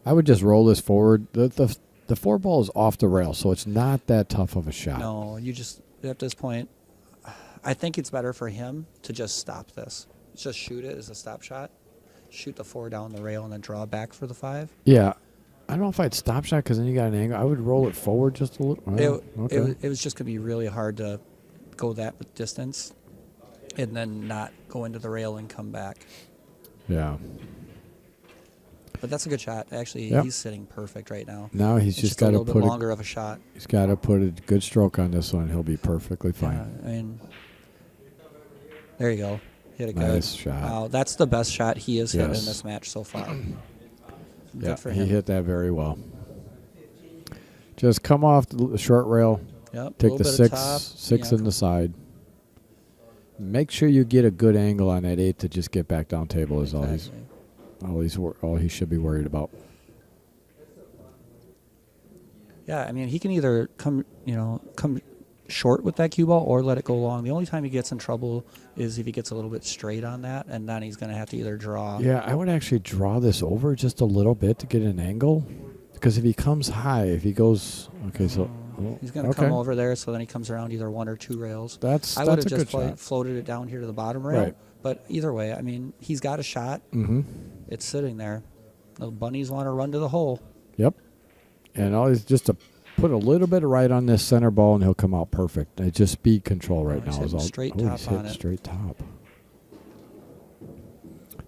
I would just roll this forward. The 4 ball is off the rail, so it's not that tough of a shot. No, you just, at this point, I think it's better for him to just stop this. Just shoot it as a stop shot. Shoot the 4 down the rail and then draw back for the 5. Yeah. I don't know if I'd stop shot because then you got an angle. I would roll it forward just a little. Well, okay. It was just going to be really hard to go that distance and then not go into the rail and come back. Yeah. But that's a good shot. Actually, Yep. he's sitting perfect right now. Now he's It's just a got to little bit put longer of a shot. he's got to put a good stroke on this one. He'll be perfectly fine. I mean, there you go. Hit it Nice good. shot. Wow, that's the best shot he has hit in Yes. this match so far. Yeah, Good for he him. hit that very well. Just come off the short rail. Yep, Take little the bit of 6 top. 6 Yeah, in the side. Make sure you get a good angle on that 8 to just get back down table is exactly. all he should be worried about. Yeah, I mean, he can either come short with that cue ball or let it go long. The only time he gets in trouble is if he gets a little bit straight on that, and then he's going to have to either draw. Yeah, I would actually draw this over just a little bit to get an angle, because if he comes high, if he goes He's going to come over there, so then he comes around either 1 or 2 rails. That's I would a have good just shot. floated it down here to the bottom rail. Right. But either way, I mean, he's got a shot. Mm-hmm. It's sitting there. The bunnies want to run to the hole. Yep. And always just to put a little bit of right on this center ball, and he'll come out perfect. It's just speed control right he's now. hitting straight top he's on hitting it. straight top.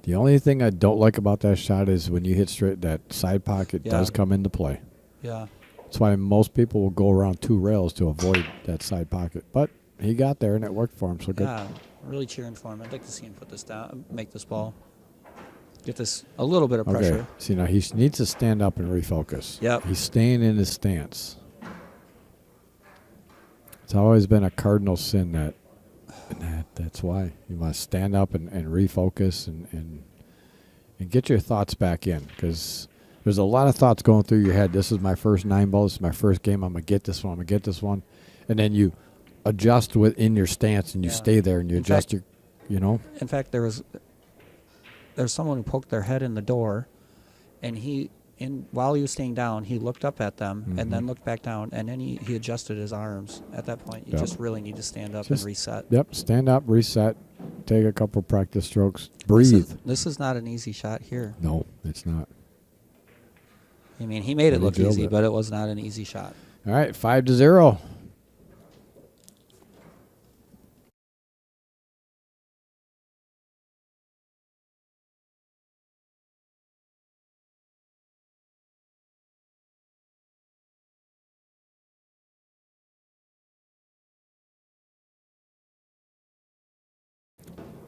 The only thing I don't like about that shot is when you hit straight, that side pocket Yeah. does come into play. Yeah. That's why most people will go around 2 rails to avoid that side pocket. But he got there, and it worked for him, so good. Yeah, really cheering for him. I'd like to see him put this down, make this ball, get this a little bit of pressure. Okay. See, now he needs to stand up and refocus. Yep. He's staying in his stance. It's always been a cardinal sin that's why you must stand up and refocus and get your thoughts back in, because there's a lot of thoughts going through your head. This is my first 9 ball. This is my first game. I'm going to get this one. I'm going to get this one. And then you adjust within your stance, and you Yeah. stay there, and you adjust your. In fact, there's someone who poked their head in the door, and while he was staying down, he looked up at them and then looked back down, and then he adjusted his arms. At that point, you Yep. just really need to stand up and reset. Yep. Stand up, reset, take a couple practice strokes, breathe. This is not an easy shot here. No, it's not. I mean, he made it Really look drilled easy, it. but it was not an easy shot. All right, 5-0.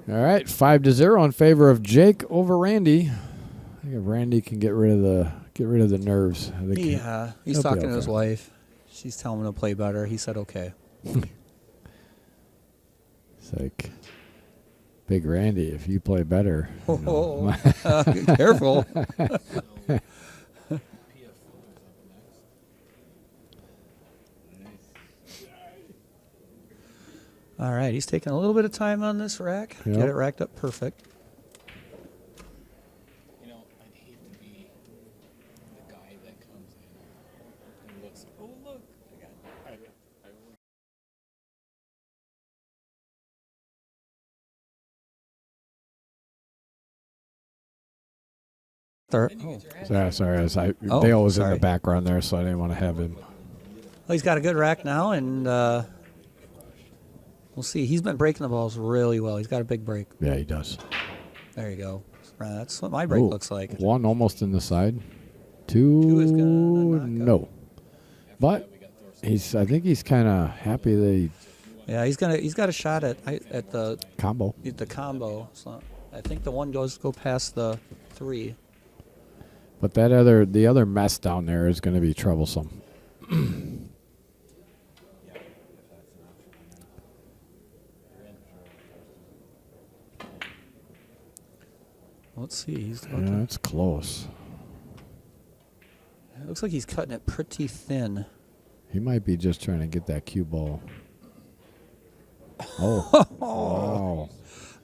All right, 5-0 in favor of Jake over Randy. I think if Randy can get rid of the nerves. I think Yeah, he's he'll be talking to his okay. wife. She's telling him to play better. He said okay. It's like, Big Randy, if you play better. You know. Careful. All right, he's taking a little bit of time on this rack. Yep. Get it racked up perfect. You know, I'd hate to be the guy that comes in and looks, oh, look, I only Sorry. Oh, Dale was in sorry. the background there, so I didn't want to have him. Well, he's got a good rack now, and we'll see. He's been breaking the balls really well. He's got a big break. Yeah, he does. There you go. That's what my break Ooh, looks like. One almost in the side. Two, Two is gonna knock out. no. But I think he's kind of happy that he Yeah, he's got a shot at the combo. combo. So I think the one go past the 3. But the other mess down there is going to be troublesome. Let's see. He's Yeah, looking. it's close. It looks like he's cutting it pretty thin. He might be just trying to get that cue ball. Oh, wow.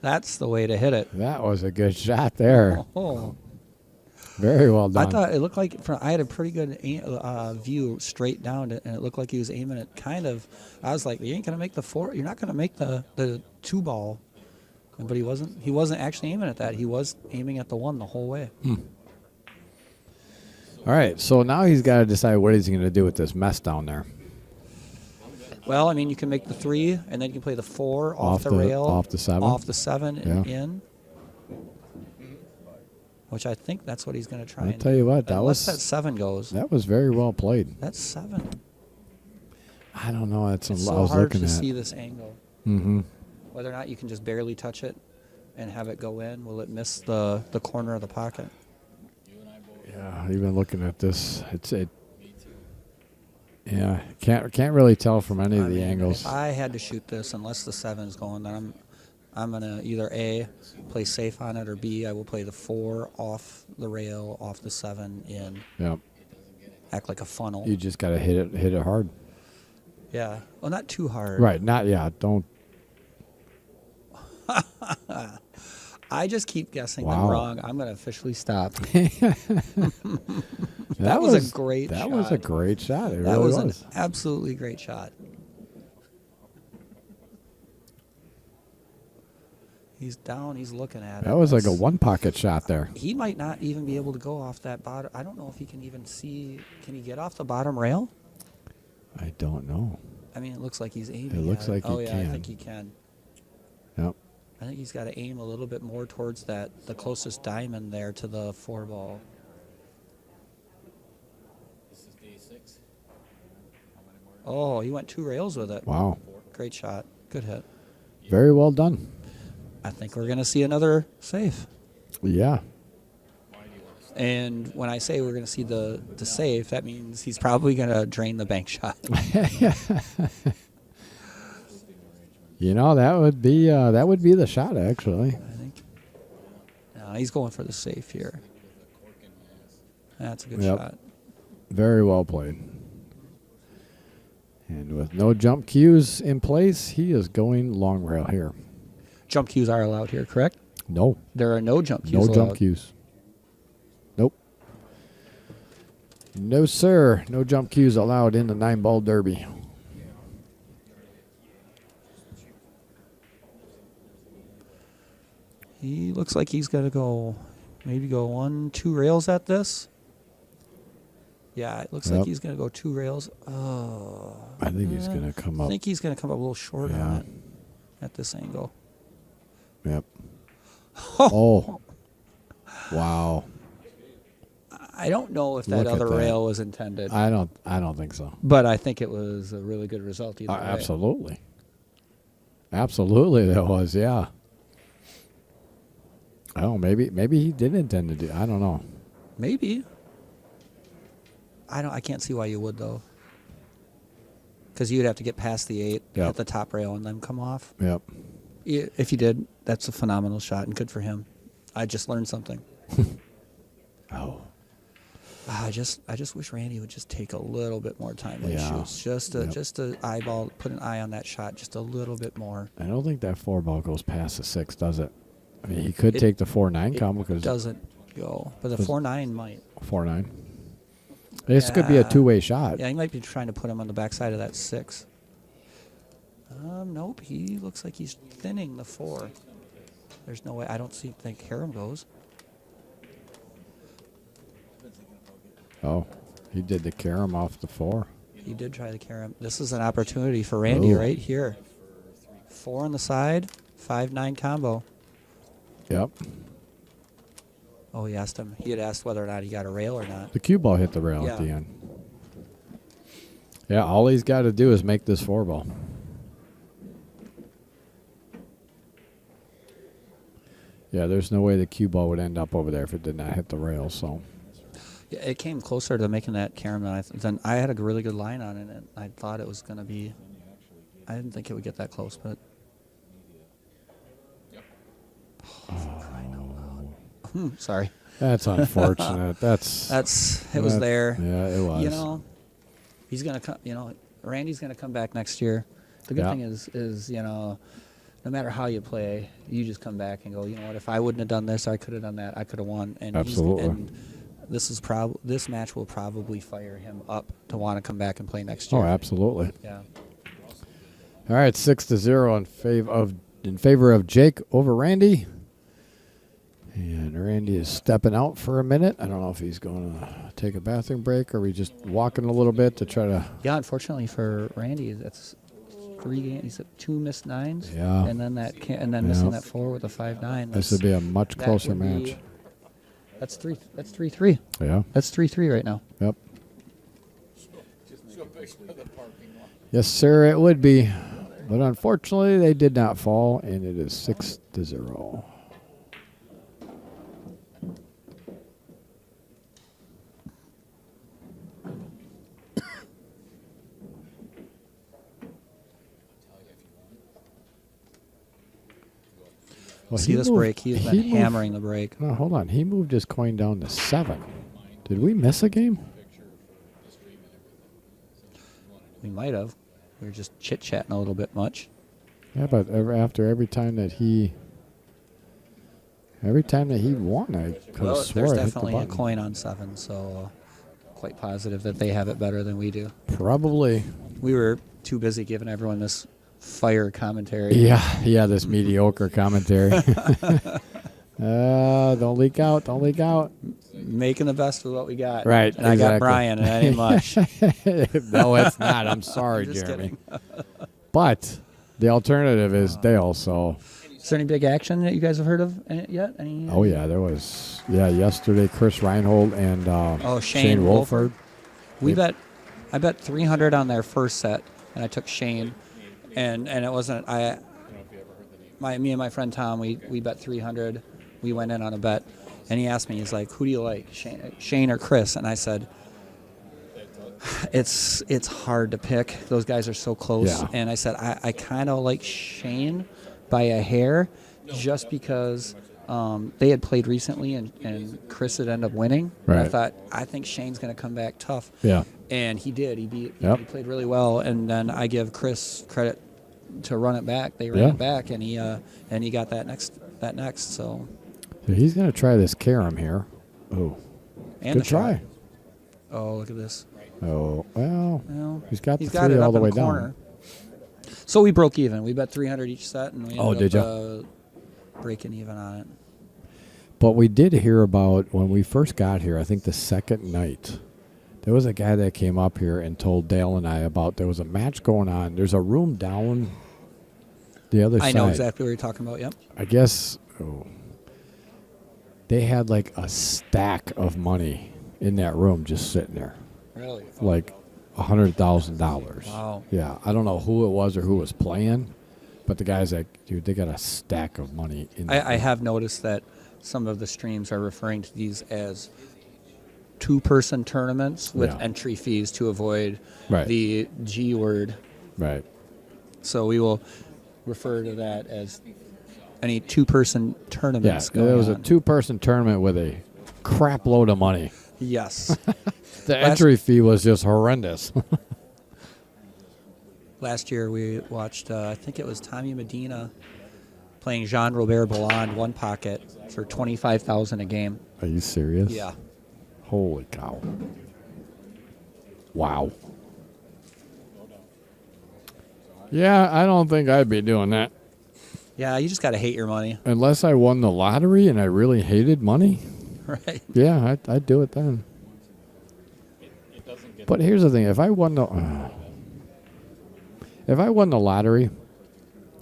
That's the way to hit it. That was a good shot there. Oh. Very well I done. thought it looked like I had a pretty good view straight down, and it looked like he was aiming it kind of. I was like, you ain't gonna make the 4. You're not gonna make the 2 ball. But he wasn't. He wasn't actually aiming at that. He was aiming at the 1 the whole way. All right, so now he's got to decide what he's going to do with this mess down there. Well, I mean, you can make the 3, and then you can play the 4 off the rail, off the 7, off the 7 and Yeah. in. Which I think that's what he's going to try. I'll and tell you what, that unless was that 7 goes. that was very well played. That's 7. I don't know. That's It's I so was hard looking to at. see this angle. Mm-hmm. Whether or not you can just barely touch it and have it go in. Will it miss the corner of the pocket? Yeah, even looking at this, yeah, can't really tell from any of I the mean, angles. If I had to shoot this, unless the 7's going, then I'm gonna either A, play safe on it, or B, I will play the 4 off the rail, off the 7 in. Yep. Act like a funnel. You just got to hit it hard. Yeah. Well, not too hard. Right. Don't. I just keep guessing Wow. them wrong. I'm gonna officially stop. That was a great That shot. was a great shot. It That really was was. an absolutely great shot. He's down. He's looking at it. That was like a That's- one pocket shot there. He might not even be able to go off that bottom. I don't know if he can even see. Can he get off the bottom rail? I don't know. I mean, it looks like he's aiming. It looks at like Oh he yeah, I can. think he can. Yep. I think he's got to aim a little bit more towards the closest diamond there to the 4 ball. This is day 6. Oh, he went 2 rails with it. Wow. Great shot. Good hit. Very well done. I think we're going to see another safe. Yeah. And when I say we're going to see the safe, that means he's probably going to drain the bank shot. You know, that would be the shot actually. I think. No, he's going for the safe here. That's a good Yep. shot. Very well played. And with no jump cues in place, he is going long rail here. Jump cues are allowed here, correct? No. There are no jump cues No allowed. jump cues. Nope. No, sir. No jump cues allowed in the 9-ball derby. He looks like he's going to go, maybe go 1, 2 rails at this. Yeah, it looks like Yep. he's going to go 2 rails. Oh. I think he's going to come I up. think he's going to come up a little short Yeah. on it at this angle. Yep. Oh. Wow. I don't know if that Look at other that. rail was intended, I don't think so. but I think it was a really good result either way. Absolutely. Absolutely there was, yeah. Oh, maybe he did intend to do. I don't know. Maybe. I can't see why you would though. Because you'd have to get past the 8 Yep. at the top rail and then come off. Yep. If he did, that's a phenomenal shot and good for him. I just learned something. Oh. I just wish Randy would just take a little bit more time when he Yeah. shoots. Just to eyeball, put an eye on that shot just a little bit more. I don't think that 4 ball goes past the 6, does it? I mean, he could take the 4-9 combo because It doesn't go, but the 4-9 might. 4-9. This could be a Yeah. two-way shot. Yeah, he might be trying to put him on the backside of that 6. Nope, he looks like he's thinning the 4. There's no way. I don't think Harem goes. Oh, he did the carom off the 4. He did try the carom. This is an opportunity for Randy Ooh. right here. 4 on the side, 5-9 combo. Yep. Oh, he asked him. He had asked whether or not he got a rail or not. The cue ball hit the rail at the Yeah. end. Yeah, all he's got to do is make this 4 ball. Yeah, there's no way the cue ball would end up over there if it did not hit the rail. So Yeah, it came closer to making that carom than I had a really good line on it. And I thought it was going to be. I didn't think it would get that close, but. Sorry. that's unfortunate. It was there. Yeah, it was. You know, he's gonna come. You know, Randy's gonna come back next year. The good Yeah. thing is no matter how you play, you just come back and go. You know what? If I wouldn't have done this, I could have done that. I could have won. And Absolutely. And this match will probably fire him up to want to come back and play next Oh, year. absolutely. Yeah. All right, 6-0 in favor of Jake over Randy. And Randy is stepping out for a minute. I don't know if he's going to take a bathroom break or we just walking a little bit to try to. Yeah. Unfortunately for Randy, that's 3 games. He's at 2 missed 9s. Yeah. And then missing that 4 with a 5-9. This would be a much that closer would be- match. That's 3. That's 3-3. Yeah. That's 3-3 right now. Yep. Show a picture of the parking lot. Yes, sir, it would be. But unfortunately, they did not fall, and it is 6-0. Well, See he this moved- break. He's he been moved- hammering the break. No, hold on. He moved his coin down to 7. Did we miss a game? We might have. We were just chit-chatting a little bit much. Yeah, but every time that he won, I could have There's swore I hit the definitely a button. coin on 7, so quite positive that they have it better than we do. Probably. We were too busy giving everyone this fire commentary. Yeah, this mediocre commentary. Don't leak out. Don't leak out. Making the best of what we got. Right, And I got exactly. Brian, and that ain't much. No, it's not. I'm sorry, I'm just Jeremy. kidding. But the alternative is Dale, so. Is there any big action that you guys have heard of yet? Any? Oh, yeah, there was. Yeah, yesterday, Chris Reinhold and Shane Wolford. I bet 300 on their first set, and I took Shane, and it wasn't me and my friend Tom. We bet 300. We went in on a bet, and he asked me, he's like, "Who do you like, Shane or Chris?" And I said, "It's hard to pick. Those guys are so close." Yeah. And I said, "I kind of like Shane by a hair, just because." They had played recently, and Chris had ended up winning. And Right. I think Shane's going to come back tough. Yeah. And he did. He Yep. played really well. And then I give Chris credit to run it back. They ran Yeah. it back, and he got that next. So So he's going to try this carom here. Oh, and good the shot. try. Oh, look at this. Oh, well, Well, he's got the he's got 3 it all up the in way the down. corner. So we broke even. We bet 300 each set, and we Oh, ended did up breaking even on it. But we did hear about when we first got here, I think the second night, there was a guy that came up here and told Dale and I about there was a match going on. There's a room down the other I side. know exactly what you're talking about. Yep. I guess they had like a stack of money in that room just sitting there, Really? like $100,000. Wow. Yeah, I don't know who it was or who was playing, but the guy's like, dude, they got a stack of money in there. I have noticed that some of the streams are referring to these as two-person tournaments with Yeah. entry fees to avoid Right. the G word. Right. So we will. refer to that as any two-person Yeah, tournaments there going was a on. two-person tournament with a crap load of money. Yes. The entry fee was just horrendous. Last year we watched, I think it was Tommy Medina playing Jean-Robert Belland one pocket for $25,000 a game. Are you serious? Yeah. Holy cow. Wow. Yeah, I don't think I'd be doing that. Yeah, you just got to hate your money. Unless I won the lottery and I really hated money. Right. Yeah, I'd do it then. But here's the thing: if I won the lottery,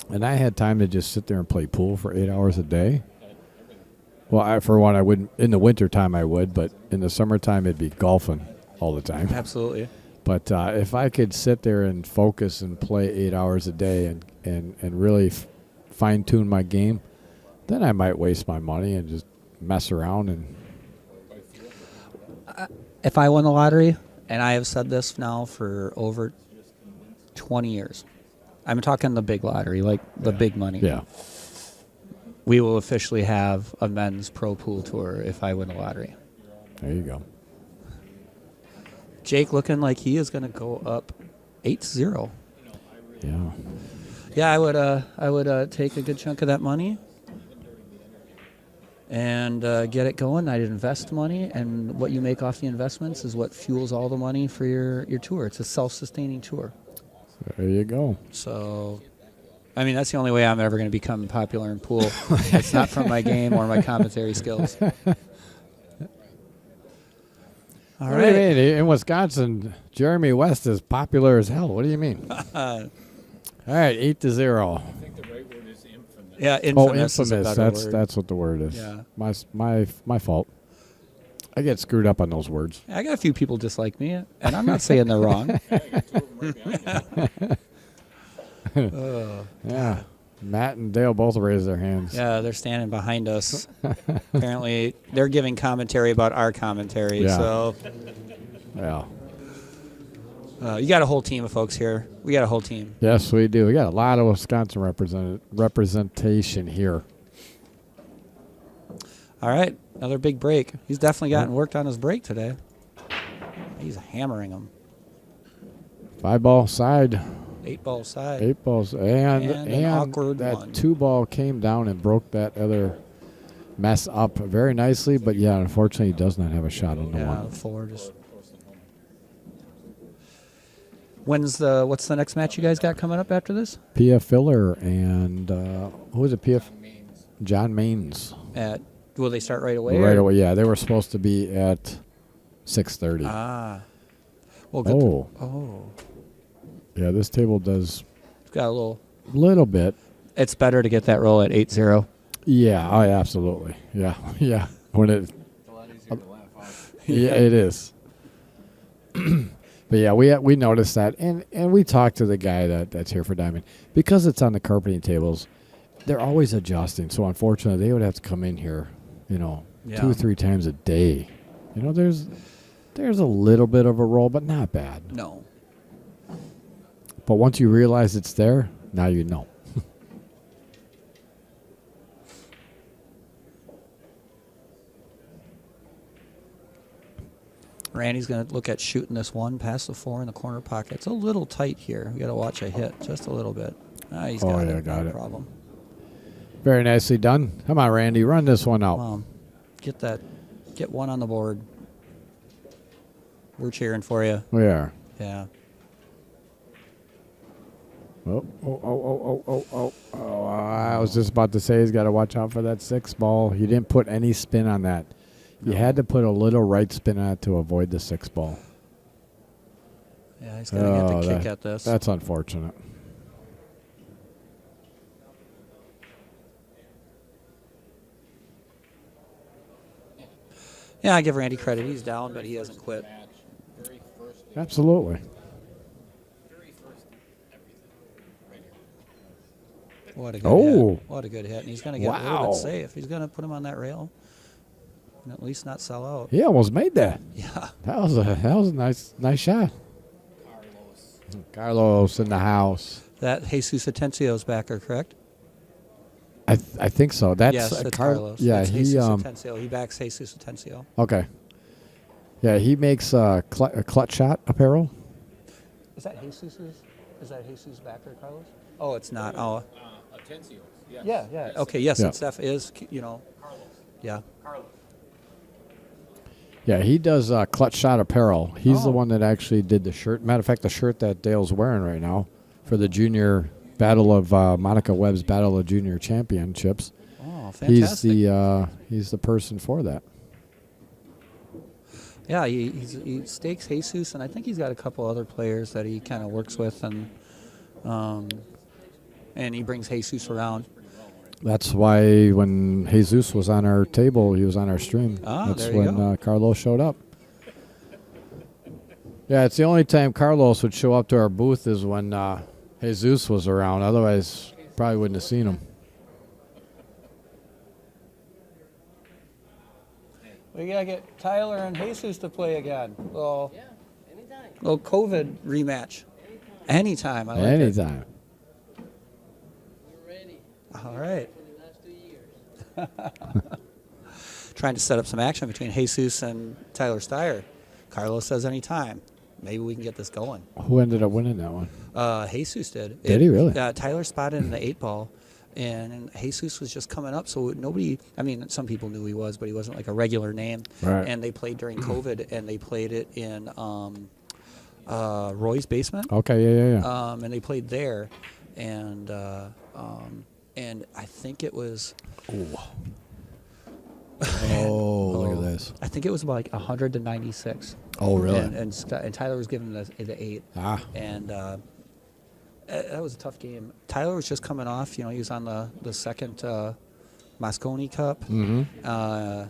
and I had time to just sit there and play pool for 8 hours a day, well, for one, I wouldn't. In the wintertime, I would, but in the summertime, it'd be golfing all the time. Absolutely. But if I could sit there and focus and play 8 hours a day and really fine tune my game, then I might waste my money and just mess around and. If I won the lottery, and I have said this now for over 20 years, I'm talking the big lottery, like the big money. Yeah. We will officially have a men's pro pool tour if I win the lottery. There you go. Jake looking like he is going to go up 8-0. Yeah. Yeah, I would take a good chunk of that money and get it going. I'd invest money, and what you make off the investments is what fuels all the money for your tour. It's a self-sustaining tour. There you go. So, I mean, that's the only way I'm ever going to become popular in pool. It's not from my game or my commentary skills. All What do you right. mean? In Wisconsin, Jeremy West is popular as hell. What do you mean? All right, 8-0. I think the right word is infamous. Yeah, Oh, infamous. Is a infamous. better That's word. that's what the word is. Yeah. My fault. I get screwed up on those words. I got a few people dislike me, and I'm not saying they're wrong. Yeah. Matt and Dale both raised their hands. Yeah, they're standing behind us. Apparently, they're giving commentary about our commentary. Yeah. So Yeah. you got a whole team of folks here. We got a whole team. Yes, we do. We got a lot of Wisconsin representation here. All right, another big break. He's definitely gotten worked on his break today. He's hammering them. 5-ball side. 8-ball side. 8 balls. And an awkward that one. 2-ball came down and broke that other mess up very nicely. But, yeah, unfortunately, he does not have a shot on the Yeah, one. 4 just. What's the next match you guys got coming up after this? P.F. Filler and who is it? P.F. John Maines. Will they start right away? Right or- away, yeah. They were supposed to be at 6:30. Ah. Well, good. Oh. Yeah, this table does Got a little. little bit. It's better to get that roll at 8-0. Yeah, oh, yeah, absolutely. Yeah, yeah. When it, It's a lot easier to laugh off. yeah, it is. But yeah, we noticed that, and we talked to the guy that's here for Diamond because it's on the carpeting tables. They're always adjusting, so unfortunately, they would have to come in here, 2 or 3 times a day. There's a little bit of a roll, but not bad. No. But once you realize it's there, now you know. Randy's going to look at shooting this one past the 4 in the corner pocket. It's a little tight here. We got to watch a hit just a little bit. He's got it. Got No it. problem. Very nicely done. Come on, Randy, run this one out. Get one on the board. We're cheering for you. We are. Yeah. Oh. I was just about to say he's got to watch out for that 6 ball. He didn't put any spin on that. You had to put a little right spin on it to avoid the 6 ball. Yeah, he's going to get the kick at this. That's unfortunate. Yeah, I give Randy credit. He's down, but he hasn't quit. Match. Very first. Absolutely. Very first everything. Right here. What a good Oh. hit. What a good hit. And he's going to get a little Wow. bit safe. He's going to put him on that rail and at least not sell out. He almost made that. Yeah. That was a nice shot. Carlos. Carlos in the house. That Jesus Atencio's backer, correct? I think so. That's Yes, it's Carlos. Carlos. Yeah, It's he Jesus Atencio. He backs Jesus Atencio. okay. Yeah, he makes a clutch shot apparel. Is that Jesus's? Is that Jesus' backer, Carlos? Oh, it's not. Oh, Atencio. Yes. yeah. Yes. Okay, yes, Yeah. it's is. Carlos. Yeah. Carlos. Yeah, he does clutch shot apparel. He's the Oh. one that actually did the shirt. Matter of fact, the shirt that Dale's wearing right now for the junior battle of Monica Webb's Battle of Junior Championships. Oh, fantastic. He's the person for that. Yeah, he stakes Jesus, and I think he's got a couple other players that he kind of works with, and he brings Jesus around. That's why when Jesus was on our table, he was on our stream. That's there you when go. Carlos showed up. Yeah, it's the only time Carlos would show up to our booth is when Jesus was around. Otherwise, probably wouldn't have seen him. We gotta get Tyler and Jesus to play again. Well, Yeah, anytime. little COVID rematch. Anytime. I like it. Anytime. We're ready All right. for the last 2 years. Trying to set up some action between Jesus and Tyler Steyer. Carlos says anytime. Maybe we can get this going. Who ended up winning that one? Jesus did. Did he really? Tyler spotted in the 8-ball, and Jesus was just coming up. So nobody, I mean, some people knew he was, but he wasn't like a regular name. Right. And they played during COVID, and they played it in Roy's basement. Okay, yeah. And they played there, and I think it was. Oh, look at this. I think it was about like 100 to 96. Oh, really? And Tyler was giving the 8. Ah. And that was a tough game. Tyler was just coming off. He was on the second Mosconi Cup. Mm-hmm.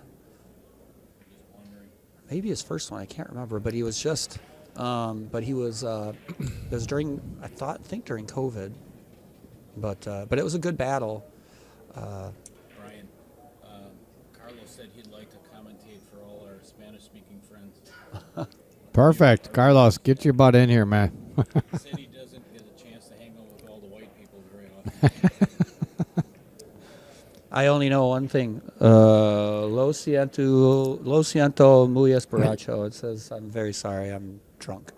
Maybe his first one. I can't remember. But he was just. But he was. It was during. I think during COVID. But it was a good battle. Brian, Carlos said he'd like to commentate for all our Spanish-speaking friends. Perfect. Carlos, get your butt in here, man. He said he doesn't get a chance to hang out with all the white people very often. I only know one thing. Lo siento muy esperacho. It says, I'm very sorry, I'm drunk.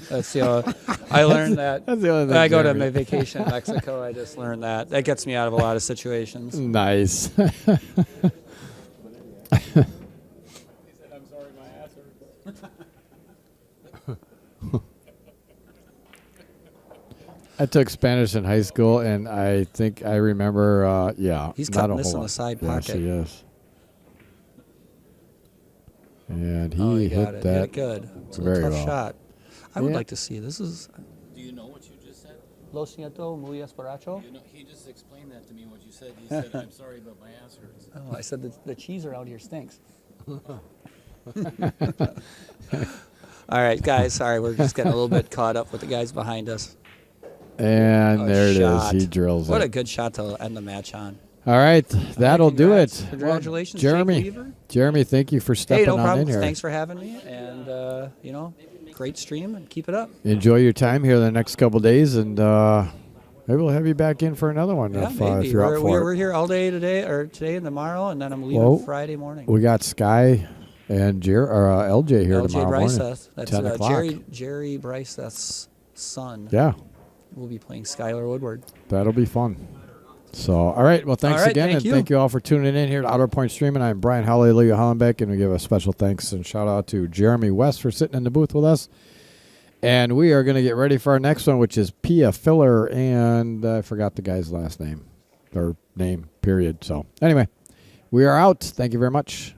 That's I learned that. That's the only thing, when I go to Jeremy. my vacation in Mexico, I just learned that. That gets me out of a lot of situations. Nice. He said, I'm sorry, my ass hurts. I took Spanish in high school, and I think I remember, He's not cutting a this whole in lot. the side Yes, pocket. he is. And Oh, he you got hit it. that Hit it good. It's a very tough well. shot. I would Yeah. like to see. This is Do you know what you just said? Lo siento muy esperacho. You know, he just explained that to me, what you said. He said, I'm sorry, but my ass hurts. Oh, I said the cheese around here stinks. All right, guys. Sorry, we're just getting a little bit caught up with the guys behind us. And A there it is. shot. He drills What it. a good shot to end the match on. All right, that'll do Congrats. it. Congratulations, Well, Jake Jeremy. Weaver. Jeremy, thank you for Hey, stepping no on problem. in here. Thanks for having me, and great stream, and keep it up. Enjoy your time here the next couple days, and maybe we'll have you back in for another one Yeah, if maybe. you're up for We're it. here all day today and tomorrow, and then I'm leaving Whoa. Friday morning. We got Sky and LJ here LJ tomorrow morning. Briceth. That's 10 o'clock. Jerry Briceth's son. Yeah, Will be playing Skylar Woodward. that'll be fun. So, all right. Well, thanks All right, again, thank and you. thank you all for tuning in here to Outer Point Streaming. I'm Brian Hallelujah Hollenbeck, and we give a special thanks and shout out to Jeremy West for sitting in the booth with us. And we are going to get ready for our next one, which is Pia Filler, and I forgot the guy's last name, or name, period. So, anyway, we are out. Thank you very much.